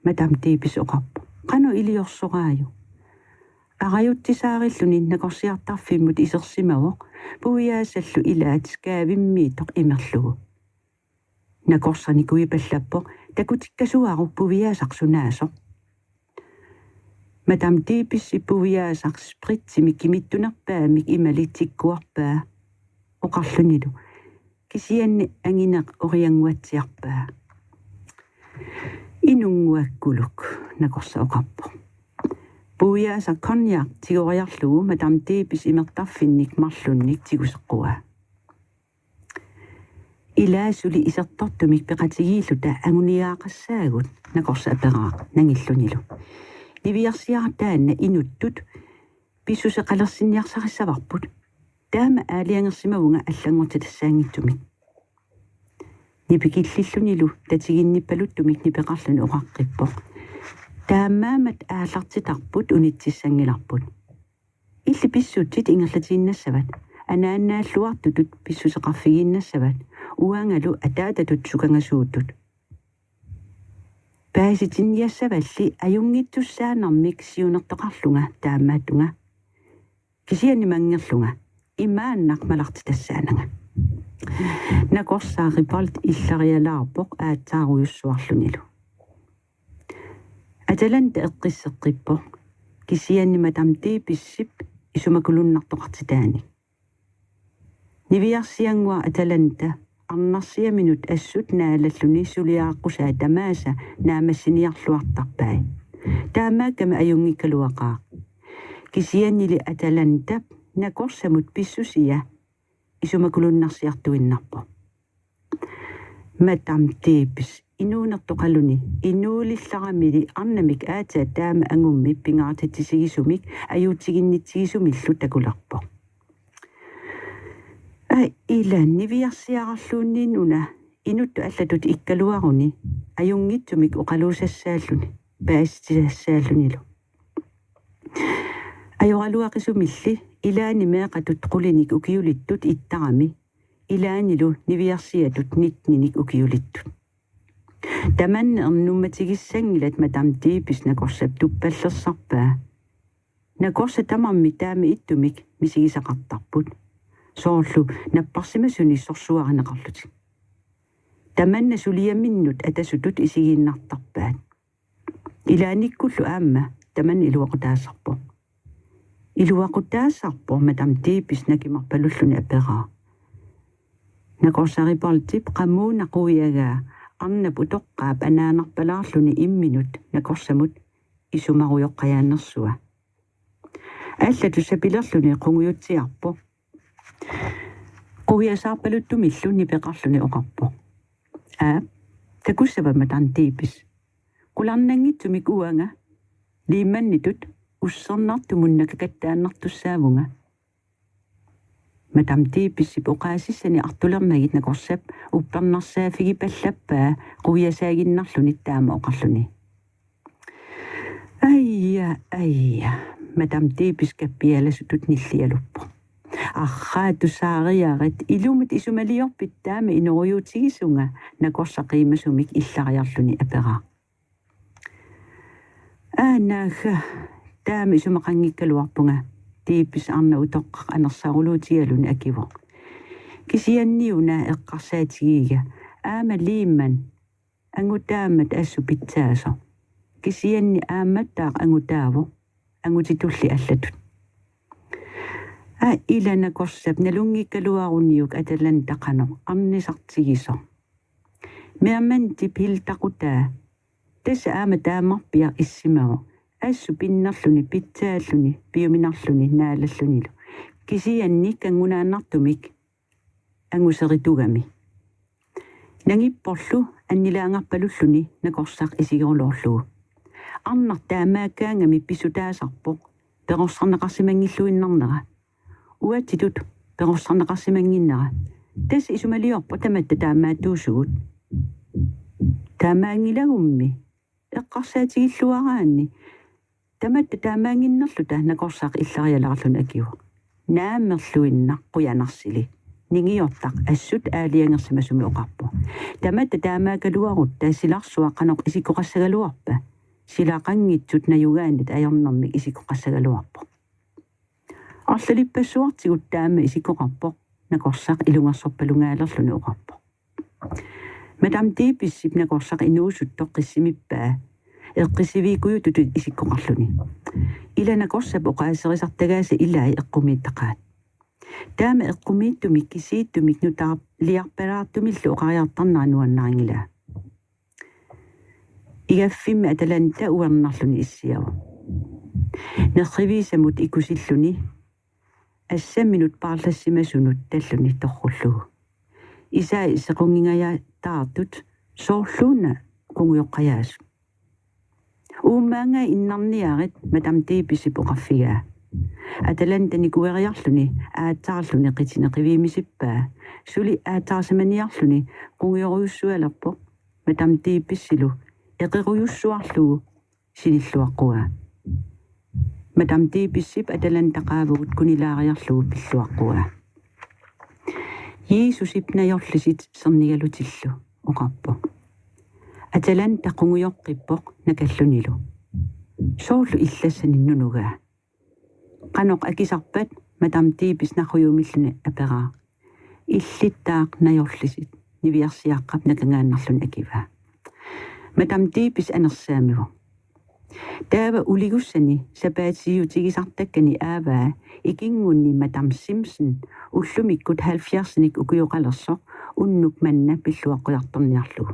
matamtiipis oqarpo qano iliorsoqaaju aqajuttisaarilluni nakorsiartarfimmut isersimavoq puiaasallu ilaat skaavimmiitoq imerlugu nakorsanikuipallappoq takutikkasuaru puviaasarsunaasoq matamtiipis puviaasaq spritsimik kimittunerpaamik imalitsikkuarpaa oqarlunilu kisianni angineq orianguatsiarpaa inunguakkuluk nakorsa oqarpoq puviaasaq konjaq tigoriarlugu matamtiipis imertarfinnik marlunnik tiguseqqua ilaasuli isertortumik peqatigiilluta anguniaaqassaagut nakorsa aperaaq nangillunilu niviarsiartaanna inuttut pissuseqalersinniarsarissavarput taama aaliangersimavunga allangortitassaangittumik nipikillillunilu tatiginnipaluttumik nipeqarluni oqaqqippoq taamaamat aallartitarput unitsissangilarput illi pissutsit ingerlatiinnassavat anaannaalluartutut pissuseqarfigiinnassavat uangalu ataatatut sukangasuutut paasitinniassavalli ajungittussaanarmik siunertoqarlunga taammaattunga kisianimangerlunga imaannaq malartitassaananga nakorsaaqipalt illarialaarpoq aatsaaruйussuarlunilu atalanta eqqisseqqippoq kisiannimatamtiipissip isumakulunnartoqartitaani niviarsiangua atalanta arnarsiaminut assut naalalluni suliaaqqusaa tamaasa naamassiniarluartarpai taamaakama ajungikkaluaqaa kisiannili atalanta nakorsamut pissusia isumakulunnarsiartuinnarpo matamtiipis inuunertoqaluni inuulillarami arnamik aataa taama angummi pingaartatisigisumik ajuutiginnitsisumillu takularpo niviarsiaqarluunninnuna inuttu allatut ikkaluaruni ajungittumik oqaluusassaalluni paastissassaallunilu ajoraluaqisumilli ilaani meeqatut qulinik ukiulittut ittarami ilaanilu niviarsiatut nitninik ukiulittut tamanne ernummatigissangilat matamtiipis nakorsap tuppallersarpaa nakorsa tamarmi taami ittumik misigisaqartarput soorlu napparsimasuni sorsuarineqarlutik tamanna suliaminnut atasutut isigiinnartarpaat ilaanikkullu aamma taman iluaqutaasarpo iluaqutaasarpo matamtiipis nakimarpalulluni aperaa nakorsaripaltip qamuunaquiagaa arnap utoqqaap anaanarpalaarluni imminut nakorsamut isumarujoqqajaannersua allatu sapilerluni qungujutsiarpo quviasaarpaluttumillu nipeqarluni oqarpo takussava matarntiipis qularnangitsumik uanga liimmannitut ussernartumun nakakattaannartussaavunga Madam tiipissip oqaasissani artulermagit nakorsap upparnarsaafigi pallappaa quyaasaaginnarluni taama oqarluni. Aija, Madam tiipis kappialasutut nillialuppo. Arraatusaariaret ilumit isumaliorpit taama inoruyutigisunga nakorsaqiimasumik illariarluni apera. Naga taama isumaqanngikkaluarpunga tiipis arna utoqqaq anersaruluutigaluni akivo. Kisianniuna eqqarsaatigiga aama liimman angutaamat assu pitsaaso. Kisianni aamattaaq angutaavo angutitulli allatut. Ilana korsap nalungikkaluaruniuk atalan taqano arnisartigiso. Meamanti piltaqutaa tasa aama taamarpia issimao assu pinnarluni pitsaalluni piuminarluni naalallunilu. Kisianni kangunaannartumik anguseritugami. Nangipporlu annilaangarpalulluni nakorsaq isigorluorlugu. Arnar taamaakkaangami pisutaasarpoq perossarnaqarsimangilluinnarnera. Uatitut perossarnaqarsimanginnera. Tas isumaliorpo tamatta taamaatuusugut. Taamaangilagummi eqqarsaatigiluaraanni tamatta taamaanginnerluta nakorsaq illarialarallun akiu. Naamerluinna quyanarssili. Ningiortaq assut aaliangersimasumi oqarpo. Tamatta taamaakaluarut taasilarsuaqanoq isikoqassagaluarpa. Silaqanngitsut najugaanit ajornermik isikoqassagaluarpo. Arlalipassuartigut taama isikoqarpo nakorsaq ilungarsorpalungaalerluni oqarpo. Madam tiipissip nakorsaq inuusuttoq qissimippaa eqqisiviikuyututut isikkoqarluni. Ila nakorsap oqaaserisartagaasa ilai eqqumiittaqaat. Taama eqqumiittumik kisiittumik nutaa liarpalaartumillu oqariartarnaa nuannaangilaa. Igaffimma atalanta uarnarluni issiavu. Nerriviisamut ikusilluni assamminut paarlassimasunut talluni torrullugu. Isaa sequngingaja taartut soorluuna qunguyoqqajaasu. Uummaanga innarniarit Madam tiipissip oqarfigaa. Atalantani kueriarluni aattaarluni qitineqiviimisippaa. Suli aattaarsamaniarluni qunguyoruyussualerpo Madam tiipissilu eqeruyussuarlugu sinilluaqqugaa. Madam tiipissip atalantaqaavugut kunilaariarlugu pilluaqqugaa. Jeesusip najorlisit sernigalutillu oqarpo. Atalanta qunguyoqqippoq nakallunilu. Soorlu illassani nunugaa. Qanoq akisarpat Madam tiipis naquyumilluni aperaa. Illittaaq najorlisit niviarsiaqqap nakangaannarlun akivaa. Madam tiipis anersaamivu. Taava uligussani sapaatiutigisartakkani aavaa ikingunni Madam Simpson ullumikkut 70-nik ukuyoqalersoq unnuk manna pilluaqqujartorniarlugu.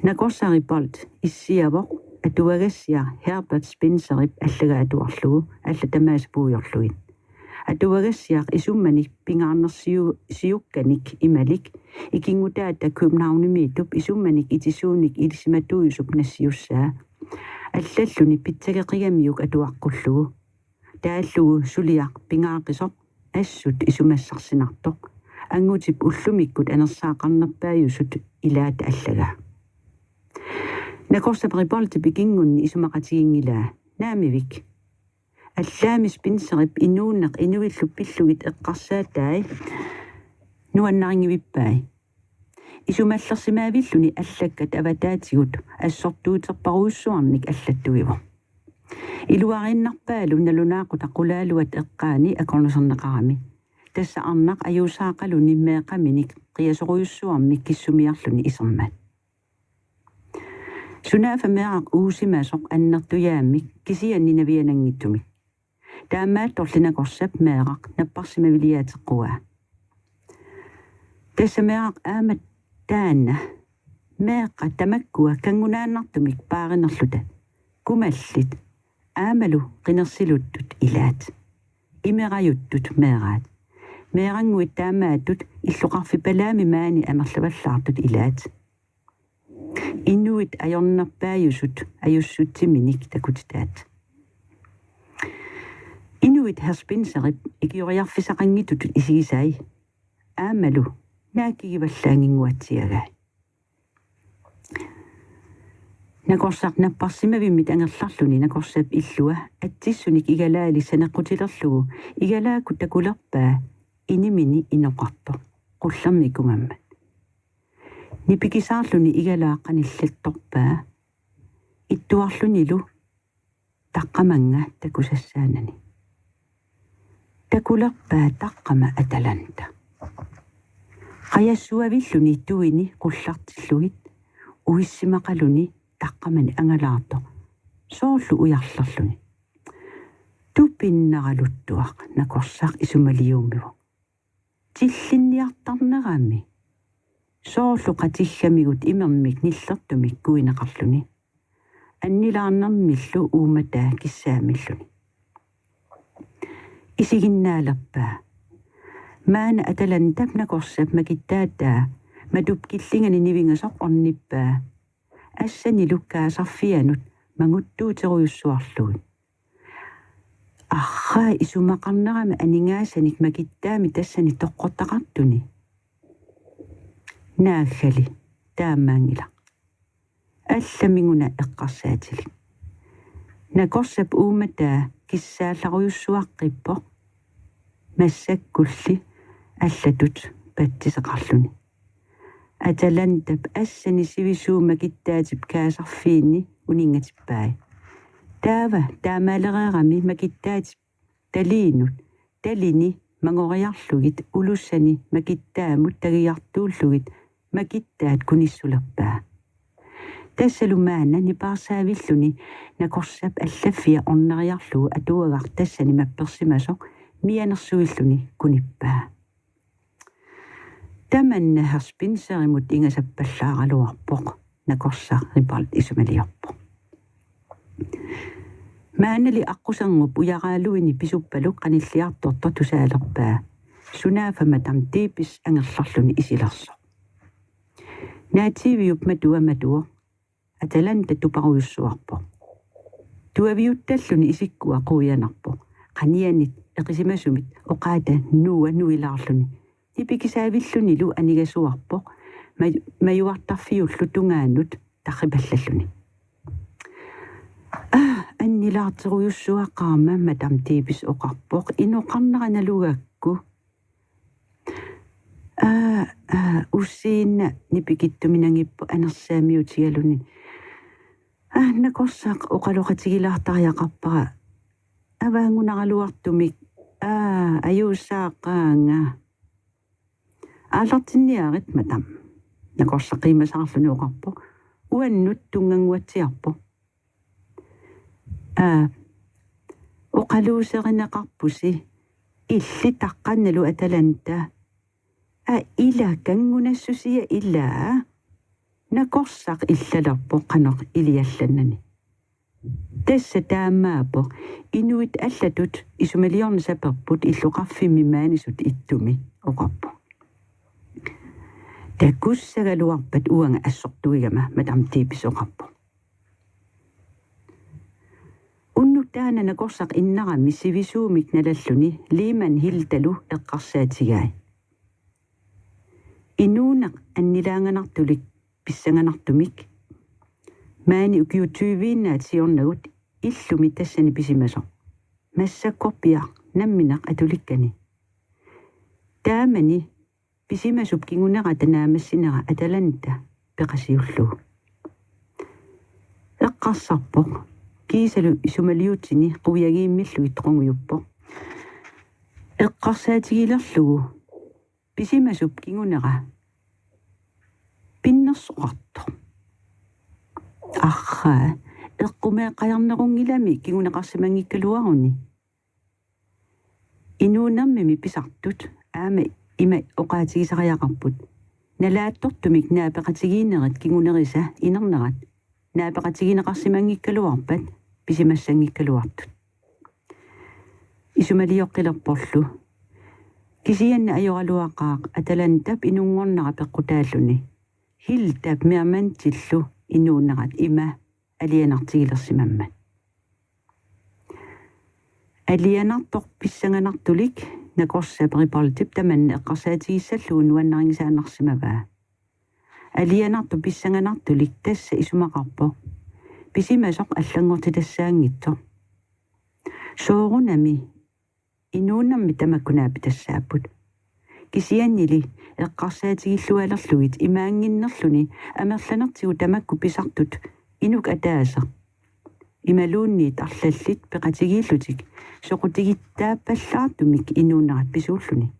Nakorsari bolt issiavoq atuagassia Herbert Spencerip allaga atuarlugu allatamaas puujorluin. Atuagassiaq isummanik pingaarnersiukkanik imalik ikingutaata Københavnimiitup isummanik itisuunik ilissimatuusup nassiussaa. Allalluni pitsageqigamiuk atuaqqullugu. Taallugu suliaq pingaaqqisoq assut isumassarsinartoq. Angutip ullumikkut anersaaqarnerpaajusut ilaata allagaa. Nakorsaparibolti pikingunni isumaqatigingilaa. Naamivik. Allaamis pinserip inuunneq inuillup pillugit eqqarsaataai nuannaringivippaai. Isumallersimaavilluni allakkat avataatigut assortuuterparuussuarnik allattuivu. Iluarinnarpaalu nalunaaqutaqulaaluat eqqaani akornuserneqarami. Tassa arnaq ajuusaaqaluni meeqaminik qiasoruyussuarmik kissumiarluni isermaat. Sunaafa meeqaq uusimasoq annertujaamik kisianni navianangittumik. Taamaat torlinakorsap meeqaq napparsimaviliaateqquaa. Tassa meeqaq aamat taanna meeqa tamakkua kangunaannartumik paarinerluta kumallit aamalu qinersiluttut ilaat imerajutut meeraat meeranguit taamaattut illuqarfipalaami maani amerlavallaartut ilaat inuit ajornerpaajusut ajussutiminik takutitaat Inuit herspinserip ikioriarfisaqanngitut isigisai. Aamalu naakigivallaanginguatsiagai. Nakorsaq napparsimavimmit angerlarluni nakorsap illua atissunik igalaali saneqqutilerlugu igalaakku takulerpaa inimini inoqarto qullermikumammat. Nipikisaarluni igalaaqanillattorpaa ittuarlunilu taqqamanga takusassaanani. Takulerpaa taqqama atalanta. Qayassuavilluni tuini qullartillugit uissimaqaluni taqqamani angalaarto soorlu ujarlerluni. Tupinnaraluttuaq nakorsaq isumaliumivu. Tillinniartarnerami. Soorlu qatillamigut imermik nillertumik kuinaqarluni. Annilaarnermillu uumataa kissaamilluni. Isiginnaalerpaa. Maana atalantap nakorsap makittaataa madupkillingani nivingasoq ornippaa. Assani lukkaasarfianut manguttuuteruyussuarlugut. Arraa isumaqarnerama aningaasanik makittaami tassani toqqortaqartuni. Naagali taamaangila. Allaminguna eqqarsaatilik. Nakorsap uumataa kissaallaruyussuaqqippo. Massakkulli allatut pattiseqarluni. Atalantap assani sivisuuma kittaatip kaasarfiinni uningatippai. Taamalereerami makittaatip taliinut talini mangoriarlugit ulussani makittaamut tagiartuullugit makittaat kunissulerpaa. Tassalumaana nipaasaavilluni nakorsap allaffia orneriarlugu atuagaq tassani mappersimasoq mianersuilluni kunippaa. Tamanna herspinserimut ingasappallaaраluarpoq nakorsaqripalt isumaliarpoq. Maanali aqqusarngup ujaraaluini pisuppaluk qanilliartorto tusaalerpaa. Sunaafamatam tiipis angerlarluni isilersoq. Naativiup matua atalanta tuparuyussuarpoq. Tuaviuttalluni isikkua quuyanarpoq. Qanianit eqisimasumit oqaata nuilaarluni. Nipikisaavilluni lu anigasuarpoq majuartarfiullu tungaanut taqripallalluni. Annilaarteruyussuaqqaarma matam tiipis oqarpoq inoqarneranalugakku. Ussiinna nipikittuminangippu anersaamiutigaluni. Nakorsaq oqaloqatigilaartariaqarpara avaangunaraluartumik ajuussaaqaanga. Aalartinniarit matam. Nakorsaqqiimasaarluni oqarpoq uannut tunganguatsiarpoq. Oqaluuserinaqarpusi illi taqqannalu atalanta ila kangunassusia illa nakorsaq illalerpoq qanoq iliallannani. Tassa taamaapoq inuit allatut isumaliornisaperput illuqarfimimaanisut ittumi oqarpoq. Takussagaluarpat uanga assortuigama matam tiipis oqarpoq. Taana nakorsaq innarami sivisuumik nalalluni liiman hiltalu eqqarsaatigai. Inuunaq annilaanganartulik pissanganartumik maani ukiutuiviinnaatiornagut illumi tassani pisimasoq. Massakkorpiaq namminaq atulikkani. Taamani pisimasup kingunera tanaamassinera atalanta peqasiullugu. Eqqarsarpoq kiisalu isumaliutsini quyagiimmillu itqonguyuppoq. Eqqarsaatigilerlugu pisimasup kingunera pinnersoqartoq. Arraa eqqumeeqqajarnerungilami kinguneqarsimangikkaluaruni. Inuunermimi pisartut aama ima oqaatigisariaqarput. Nalaattortumik naapeqatigiinerit kingunerisa inernerat naapeqatigineqarsimangikkaluarpat pisimassangikkaluartut. Isumalioqqilerporlu kisianna ajoraluaqaaq atalantap inungornera peqqutaalluni. Hiltap miamantillu inuunnerat ima alianartigilersimammat. Alianartoq pissanganartulik nakorsaperipoltip tamanne eqqarsaatigissallugu nuannarigisaanarsimavaa. Alianartu pissanganartulik tassa isumaqarpo pisimasoq allangortitassaangitso. Soorunami inuunnammi tamakkunaapi tassaaput. Kisiannili eqqarsaatigilualerlugit imaanginnerluni amerlanertigu tamakku pisartut inuk ataasa. Imaluunniit arlallit peqatigillutik soqutigittaappallaatumik inuunnarat pisuulluni.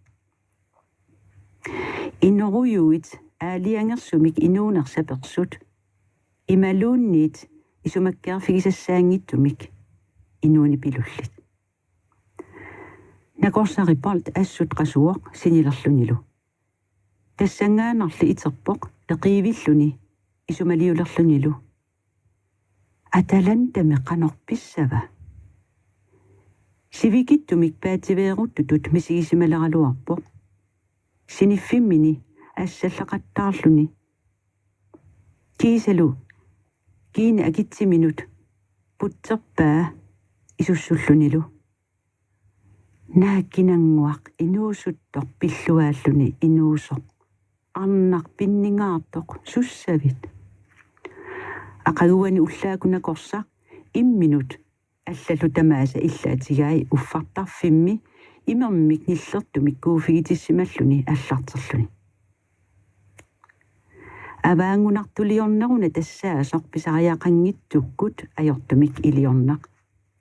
Inoruyuit aaliangersumik inuunersapersut imaluunniit isumakkeerfigisassaangittumik inuuni pilullit. Nakorsaripolt assut qasuoq sinilerlunilu. Tassangaanarli iterpoq eqiivilluni isumaliulerlunilu. Atalantami qanorpissava. Sivikittumik paativeeruttutut misigisimalaruarpoq. Siniffimmini assallaqattaarluni. Kiisalu kiini akitsiminut putserpaa isussullunilu. Naakkinanguaq inuusuttoq pilluaalluni inuusoq. Annaq pinningaartoq sussavit. Aqaguani ullaakunakorsa imminut аллалу тамааса иллаатигаи уффартарфимми имермик ниллертумик кууфигитиссималлуни аллартерлуни аваангунартулиорнеруна тассаасоқ писариақангитсуккут ajortumik илиорнақ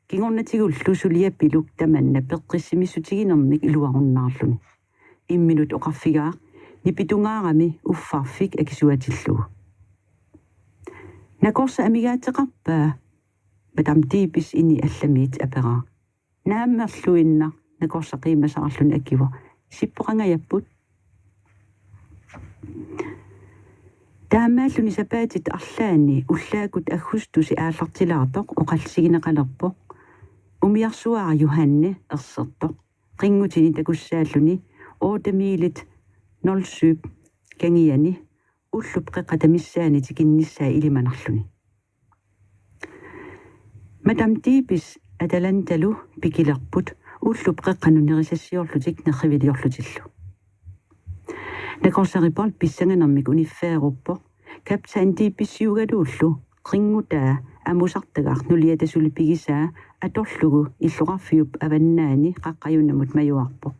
кигорнатигуллу сулиаппилук таманна пеққиссимиссутигинермик илуаруннаарлуни имминут оқарфигаа нипитунгаарами уффарфик акисуатиллугу накорса амигаатеқарпаа Madam Tibis ini allamit apera. Naammerluinna nakorsaqimmasarallun akiwa. Sipporangajaput. Taamaalluni sapaatit arlaani ullaakut aggustusi aallartilaartoq oqalsigineqalerpoq. Umiarsuara Johanne ersertoq. Ringutini takussaalluni 807 kangiani ullup qeqatamissaani tikinnissaa ilimanarluni. Madam Tibis atalantalu pikilerput ullup qeqqanunerissassiorlutik nerriviliorlutillu. Nakorsaripol pissanganermik uniffaaruppor kaptaan Tibis-juugaluullu qingutaa amusartagaaq nuliatasulpigisaa atorlugu illuqarfiup avannaani qaqqajunnamut majuarpoq.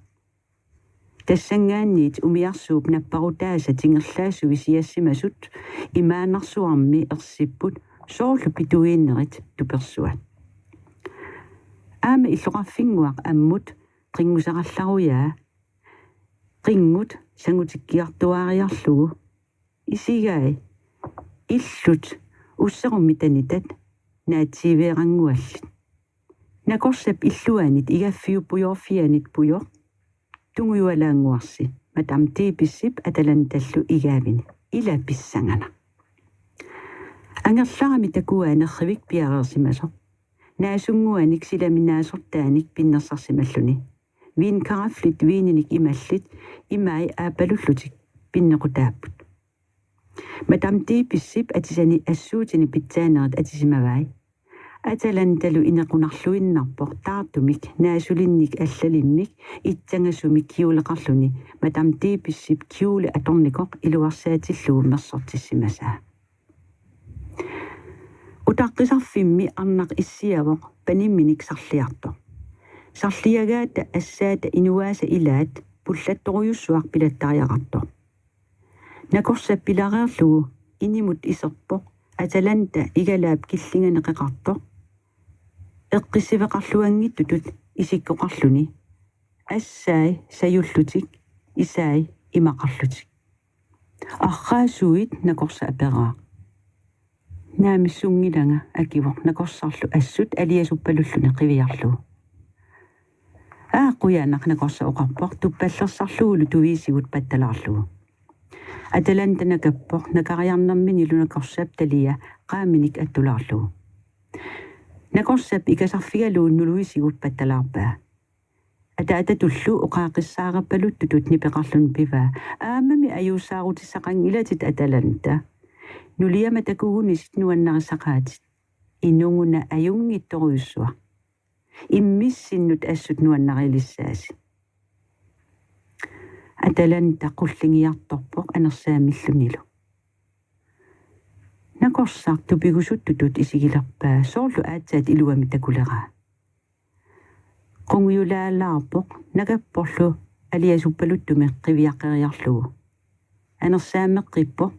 Tassangaanniit umiarsuup napparutaasa tingerlaasugi siassimasut imaanarsuarmi ersipput soorlu pituiinnerit tupersuat. Aama illuqarfinguaq ammut qingusaqallaruyaa qingut sangutikkiartuaariarlugu isigai illut usserummitanitat naatsiiveeranguallit. Nakorsap illuanit igaffiuppujoorfianit pujoq tunguyualaanguarsi Madam Tibissip atalantallu igaavini ila pissangana. Angerlarami takuaanerrivik piareersimasoq. Naasunguanik silaminaasortaanik pinnersarsimalluni. Viinkaraflit viininik imallit imai aapalullutik pinnequtaapput. Madam Tibissip atisani assuutini pitsaaneret atisimavai. Atalantalu inequnarluinnarpoq taartumik naasulinnik allalimmik itsangasumik kiuleqarluni Madam Tibissip kiule atornikoq iluarsaatillugu mersortissimasaa. Utaqqisarfimmi arnaq issiavoq panimminik sarliartoq. Sarliagaata assaata inuaasa ilaat pullattorujussuaq pilattariaqartoq. Nakorsap pilareerlugu inimut iserpoq atalanta igalaap killinganeqeqartoq. Eqqisiveqarluangittutut isikkoqarluni. Assaai sajullutik isaai imaqarlutik. Arraasuit nakorsa aperaa. Naamissungilanga akivoq nakorsarlu assut aliasuppalulluni qiviarlugu. Aaquyaanaq nakorsa oqarpoq tuppallersarlugu tuviisigut pattalaarlugu. Atalantanakappoq nakariarnermini lunakorsap talia qaaminik attulaarlugu. Nakorsap ikasarfigaluun nuluisigut pattalaarpaa. Ataatatullu oqaaqissaaqappaluttutut nipeqarlun pivaa. Aamami ajuusaarutissaqangilatit atalanta. Nuliama takugunis nuannarissaqaatit. Inunguna ajungittoruussua. Immissinnut assut nuannarilissaasi. Atalanta qullingiartorpoq anersaamillunilu. Nakorsartu pigusuttutut isigilerpaa soorlu aatsaat iluami takuleraa. Qunguyulaalaarpoq nakapporlu aliasuppaluttume qiviaqeriarlugu. Anersaameqqippoq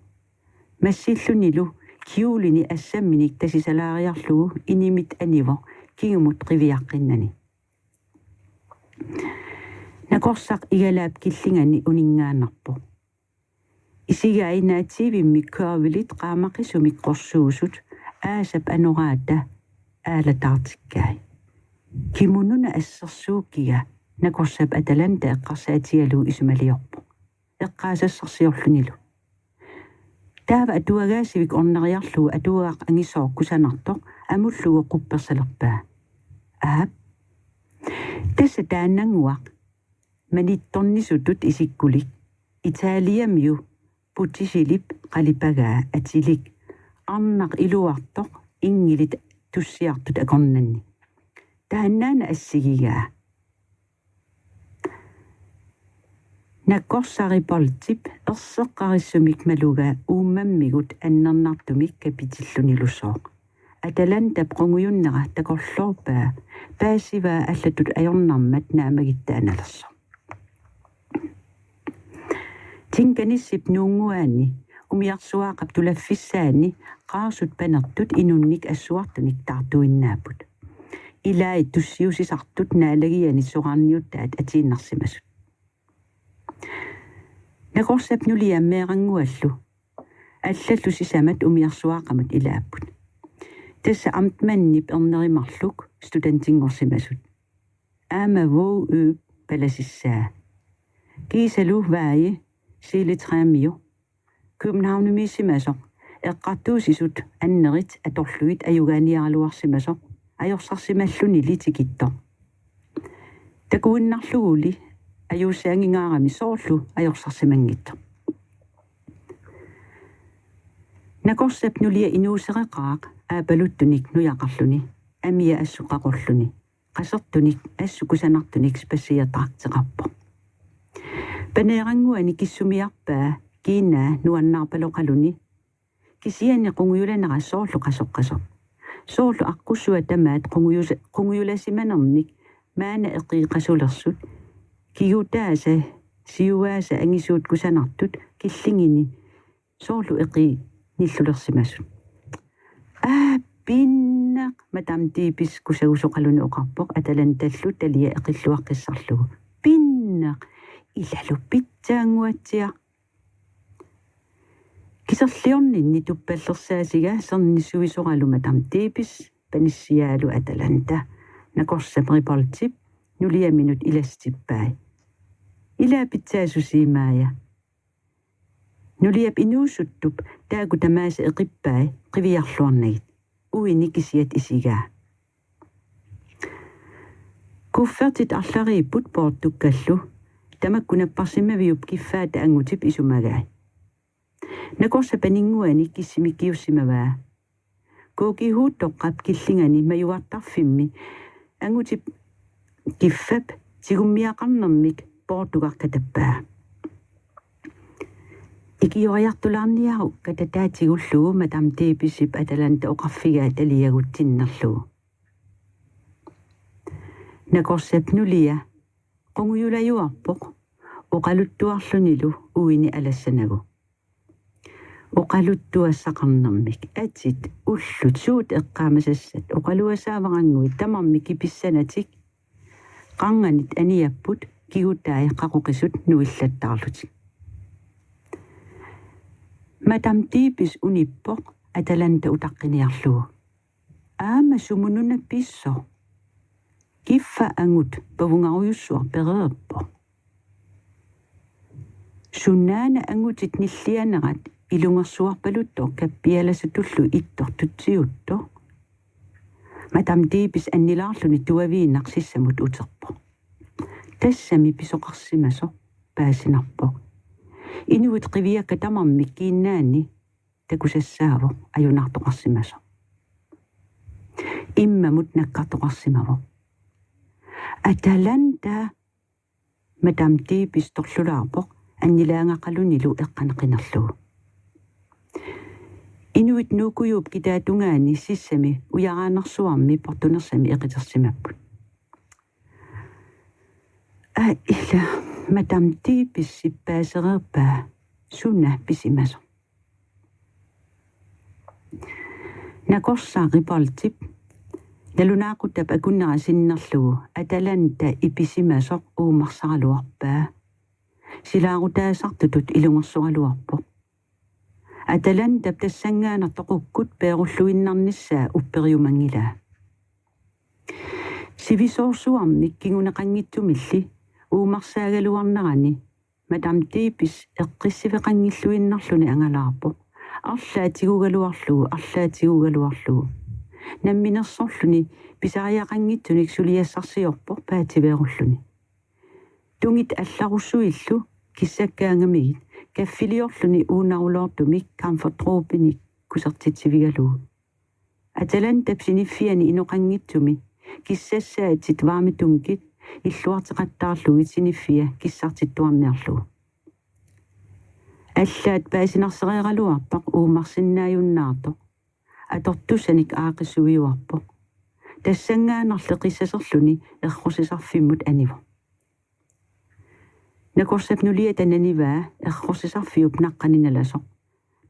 massillunilu kiulini assamminik tasisalaariarlugu inimit anivo kigumut qiviaqqinani. Nakorsaq igalaap killingani uningaanarpoq. Isigai naatsiivimmi kaavilit qaamaqisumik qorsuusut aasap anoraata aalataartikkai. Kimununa assersuukiga nakorsap Atalanta eqqarsaatigalu isumaliorpoq. Eqqaasassarsiorlunilu. Taava atuagaasivik orneriarlugu atuagaaq angisoorkusanartoq amullugu quppersalerpaa. Aap. Tassa taannanguaq manittornisutut isikkulik Italiamiu putisilip qalipagaa atilik arnaq iluartoq ingilit tussiartut akornanni. Taannaana assigigaa. Nakkorsaripoltip erseqqarissumik maluga uumammigut annernartumik kapitillunilusooq. Atalanta qunguyunnera takorlorpaa paasivaa allatut ajornarmat naamagittaanalerso. Tinkanissip nuunguaani umiarsuaqap tulaffissaani qaarsut panertut inunnik assuartunik tartuinnaaput. Ilai tussiusisartut naalagiani soqarniuttaat atiinnarsimasut. Nakorsap nuliammeeranguallu аллаллу сисамат умиарсуаақамут илааппут тасса амтманнип эрнеримарлук студентингорсимасут аамавуу паласиссаа кисалу вааи силитраамиу кумнаунумиссимасо эққартуусисут аннерит аторлуит аюгааниаралуарсимасо ajorсарсималлуни литикитто такуиннарлугули аюусаангингаарами соорлу ajorсарсимангитто накорсап нулия инуусереқаақ аапалуттуник нуяқарлуни амия ассуқақорлуни қасертуник ассукусанартуник спассиатаартеқарпо панеерангуани киссумиарпаа киинаа нуаннаарпалоқалуни кисиани қунгуюланера соорлу қасоққасо соорлу аққуссуа тамаат қунгуюласиманерник маана эқиқасулерсут киутааса сиуааса ангисуут кусанартут киллингини соорлу эқи ниллулерсимасут пиннақ матам типис кусагусоқалуни оқарпоқ аталанталлу талия эқиллуаққиссарлугу пиннақ илалу питсаангуатсиа кисерлиорнинни туппаллерсаасига сернисуисоралу матам типис паниссиаалу аталанта накорсаприпортип нулия минут иластиппай ила питсаасусимаая нулиап инуусуттуп тааку тамааса эқиппай қивиарлуарнагит уиникисиат исигаа куффертит арларииппут портуккаллу тамаккунаппарсимавиуп киффаата ангутип исумагаи накорсапанингуани киссимиккиуссимаваа коокихууттоққап киллингани маюартарфимми ангутип киффап сигуммиақарнэрмик португақкатаппаа икиориартулаарниару кататаатигуллугу матам типисип аталанта оқарфигаа талиагутсиннерлугу накорсапнулия қунгуюлаюарпоқ оқалуттуарлунилу уини алассанагу оқалуттуассақарнэрмик атит уллут суут эққаамасассат оқалуасааварангуи тамарми киписсанатик қанганит аниаппут кигутаа эққақоқисут нуиллаттаарлутик матам типис униппоқ аталанта утаққиниарлугу аама сумунуна писсо киффа ангут павунгаруйуссуар переерпо суннаана ангутит ниллианерат илунгерсуарпалутто каппиаласутуллу иттортутсиутто матам типис аннилаарлуни туавииннарсиссамут утерпо тассами писоқарсимасо паасинарпо инуит қивиакка тамарми кииннаани такусассааво аюнартоқарсимасо иммамут наккартоқарсимаво Atalanta Madame Tipis torlulaarpoq annilaangaqalunilu eqqaneqinnerlu. Inuit nuukuyuup kitaatungaani sissami ujaraanersuarmi portunersami eqitersimapput. Illa Madame Tipis sippaaseriirpaa sunna pisimaso. Nakorsaaripartip nalunaaqutap akunnerasinnarlugu Atalanta ipisimasoq uumarsaraluarpaa silaarutaasartutut ilungersoraluarpoq. Atalanta tassangaanartoqukkut peerulluinnarnissaa upperiumangilaa. Sivisoorsuarmik kinguneqanngittumilli uumarsaagaluarnerani Madame Tipis eqqissiveqanngilluinnarluni angalaarpoq. Arlaatigugaluarlugu. Namminersorluni pisariaqanngittunik suliassarsiorpoq paativeerulluni. Tungit allarussuillu kissakkaangamigit kaffiliorluni uunaruloortumik kamfortruupinik kusertitivigalugu. Atalanta siniffiani inoqanngitsumi kissassaatsit vaamitumkit illuarteqattaarlugit siniffia kissartittuarniarlugu. Allaat paasinarseriqaluarpaq uumarsinnaajunnaartoq atortusanik aaqissuviuarpoq tassangaanerleqissaserluni errusisarfimmut anivo. Nakorsapnuliat ananivaa errusisarfiup naqqaninalasoq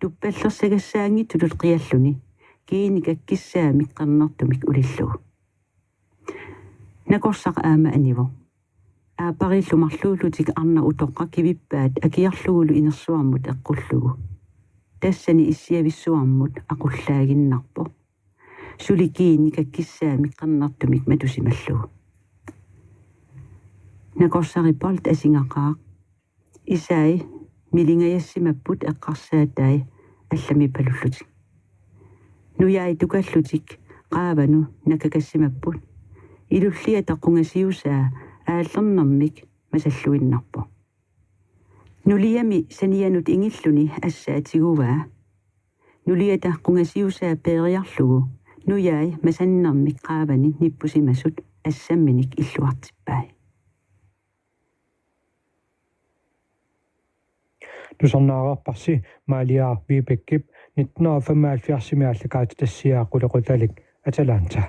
tuppallersagassaangittulut qialluni kiinikakkissaamik qernertumik ulillugu. Nakorsaq aama anivo aaparillumarluullutik arna utoqqa kivippaat akiarlugulu inersuarmut eqqullugu. Tassani issiavissuarmut aqullaaginnarpoq. Sulikiini kakkissaamik qernertumik matusimallugu. Nakorsaripalt asingaqaaq. Isai milingayassimapput eqqarsaattai allami palullutik. Nujai tukallutik qaavanu nakakassimapput. Ilullia taqqungasiusaa aallernermik masalluinnarpoq. Nuliami sanianut ingilluni assaatigugaa. Nuliata qungasiusaa peeriarlugu nujai masannermik qaavani nippusimasut assamminik illuartippai. Tusarnaaqarparsi Malia Vibekkip 1975 tassiaaqullequtalik Atalanta.